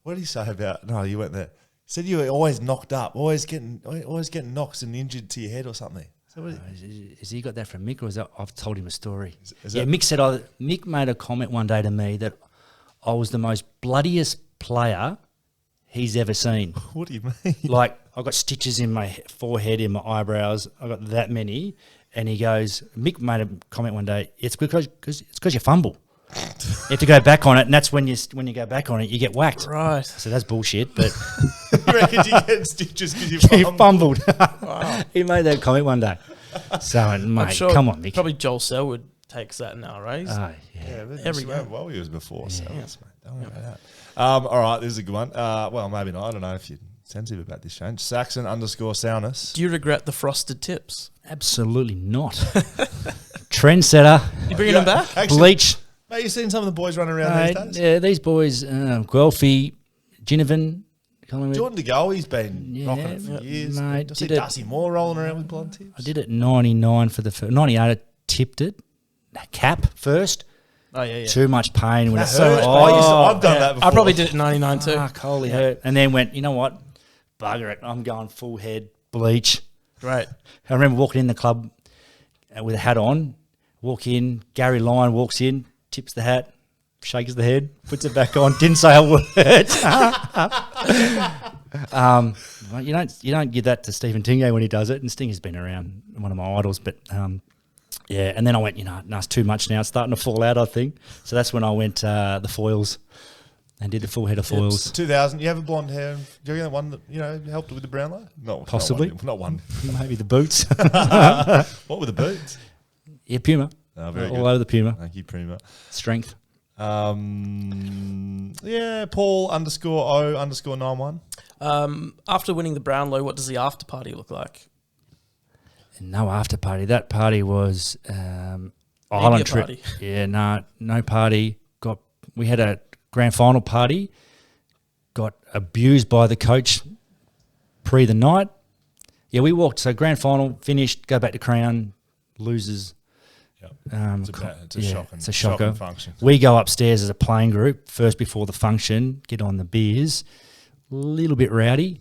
did he say about? No, you went there. He said you were always knocked up, always getting knocks and injured to your head or something. So Has he got that from Mick, or is that, I've told him a story? Mick said Mick made a comment one day to me that I was the most bloodiest player he's ever seen. What do you mean? Like, I got stitches in my forehead, in my eyebrows. I got that many. And he goes, Mick made a comment one day, it's because you fumble. You have to go back on it, and that's when you go back on it, you get whacked. Right. So that's bullshit, but... You reckon you get stitches because you fumbled? Wow. He made that comment one day. So, mate, I'm sure come on, Mick. Probably Joel Selwood takes that now, right? Every game. Well, he was before, so mate. Don't worry about that. All right, this is a good one. Well, maybe not. I don't know if you're sensitive about this change. Saxon_Sourness. Do you regret the frosted tips? Absolutely not. Trendsetter. You bringing them back? Actually, Bleach. Mate, you seen some of the boys running around these days? Yeah, these boys, Guelphy, Ginnivan, Collingwood. Jordan DeGoe, he's been rocking it for years. Mate, I see Darcy Moore rolling around with blonde tips. I did it 99 for the first. 98, I tipped it. Cap first. Oh, yeah. Too much pain. When That hurts, mate. I've done that before. I probably did it in 99 too. Holy hurt. And then went, you know what? Bugger it. I'm going full head bleach. Great. I remember walking in the club with a hat on. Walk in. Gary Lyon walks in, tips the hat, shakes the head, puts it back on. Didn't say a word. Well, you don't give that to Stephen Tingay when he does it. And Stinger's been around, one of my idols. But yeah, and then I went, no, it's too much now. It's starting to fall out, I think. So that's when I went the foils and did the full head of foils. 2000. You have a blonde hair. Do you have one that helped with the Brownlow? No, possibly. Not one. Maybe the boots. What were the boots? Yeah, Puma. Oh, very all good. over the Puma. Thank you, Puma. Strength. Yeah, Paul_O_91. After winning the Brownlow, what does the after party look like? No after party. That party was island trip. Party. Yeah, no party. We had a grand final party. Got abused by the coach pre the night. Yeah, we walked. So grand final finished. Go back to Crown. Losers. It's a it's a shocker. function. We go upstairs as a playing group first before the function. Get on the beers. A little bit rowdy.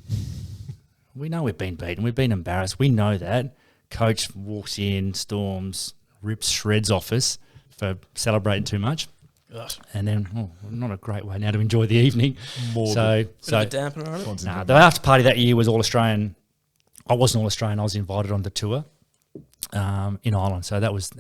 We know we've been beaten. We've been embarrassed. We know that. Coach walks in, storms, rips shreds off us for celebrating too much. Ugh. And then, not a great way now to enjoy the evening. Bit of a dampener on it? The after party that year was all Australian. I wasn't all Australian. I was invited on the tour in Ireland. So that was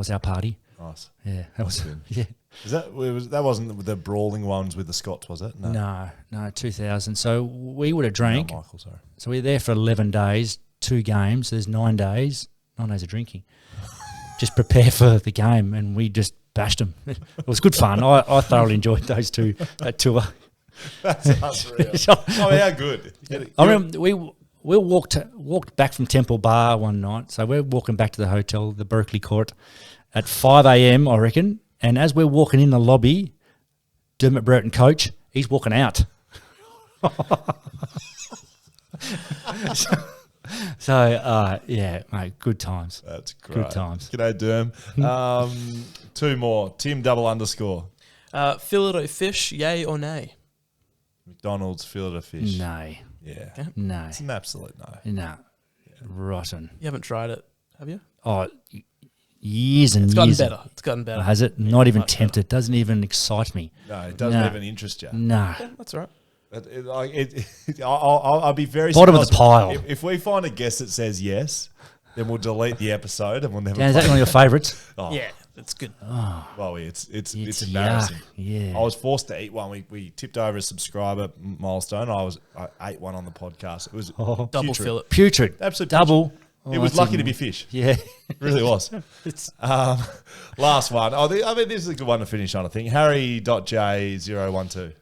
our party. Nice. Yeah, that was good. Yeah. That wasn't the brawling ones with the Scots, was it? No, 2000. So we would have drank. No, Michael, sorry. So we were there for 11 days, 2 games. There's 9 days. 9 days of drinking. Just prepare for the game, and we just bashed them. It was good fun. I thoroughly enjoyed that tour. That's unreal. How good? I remember we walked back from Temple Bar one night. So we're walking back to the hotel, the Berkeley Court, at 5 a.m, I reckon. And as we're walking in the lobby, Dermot Brereton, coach, he's walking out. So yeah, mate, good times. That's great. Good times. G'day, Derm. 2 more. Tim _. Fillet of fish, yay or nay? McDonald's fillet of fish. No. Yeah. Okay. No. It's an absolute no. No. Yeah. Rotten. You haven't tried it, have you? Oh, years and It's gotten years. better. It's gotten better. Has it? Yeah, Not even much tempted. Doesn't even excite me. No, it doesn't No. even interest you. No. Yeah, that's all right. I'll be very Bottom of the surprised pile. if we find a guest that says yes, then we'll delete the episode and we'll never. Dan, is that play one of your favourites? Oh, Yeah, that's good. well, it's It's embarrassing. yuck, yeah. I was forced to eat one. We tipped over a subscriber milestone. I ate one on the podcast. It was Double putrid. fillet. Putrid. Absolute Double. It was that's lucky even- to be fish. Yeah. It really was. Last one. I mean, this is a good one to finish on, I think. Harry.J012.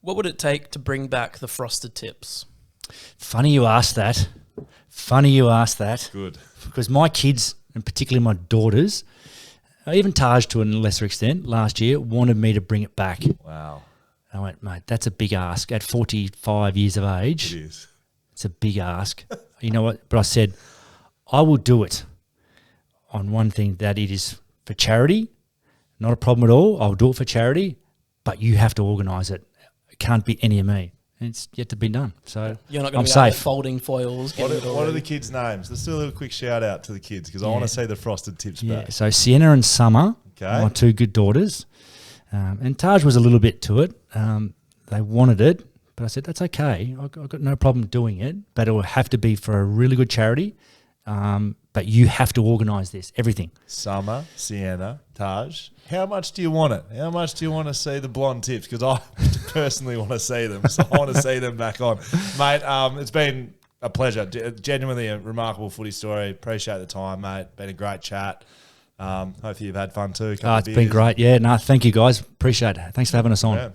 What would it take to bring back the frosted tips? Funny you asked that. Good. Because my kids, and particularly my daughters, even Taj to a lesser extent, last year, wanted me to bring it back. Wow. I went, mate, that's a big ask. At 45 years of age, It is. it's a big ask. You know what? But I said, I will do it on one thing, that it is for charity not a problem at all. I'll do it for charity, but you have to organise it. It can't be any of me. It's yet to be done. So You're not going I'm to be out there safe. folding foils. What are the kids' names? Let's do a little quick shout out to the kids because I want to say the Frosted Tips back. So Sienna and Summer, my two good daughters. And Taj was a little bit to it. They wanted it, but I said, that's okay. I've got no problem doing it, but it will have to be for a really good charity. But you have to organise this, everything. Summer, Sienna, Taj. How much do you want it? How much do you want to see the blonde tips? Because I personally want to see them. So I want to see them back on. Mate, it's been a pleasure. Genuinely a remarkable footy story. Appreciate the time, mate. Been a great chat. Hopefully you've had fun too. It's been great. Yeah, no, thank you guys. Appreciate it. Thanks for having us on. Yeah.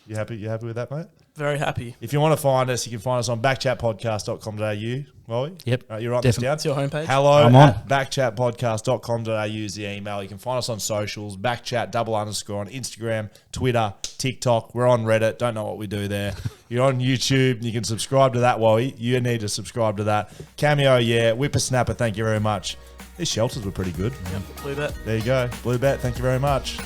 You happy with that, mate? Very happy. If you want to find us, you can find us on backchatpodcast.com.au. Wally? Yep. You're writing this down? It's your homepage. Hello I'm on. at backchatpodcast.com.au is the email. You can find us on socials, backchat _ on Instagram, Twitter, TikTok. We're on Reddit. Don't know what we do there. You're on YouTube. You can subscribe to that, Wally. You need to subscribe to that. Cameo, yeah. Whippersnapper, thank you very much. These shelters were pretty good. Yep, Blue Bet. There you go. Blue Bet, thank you very much.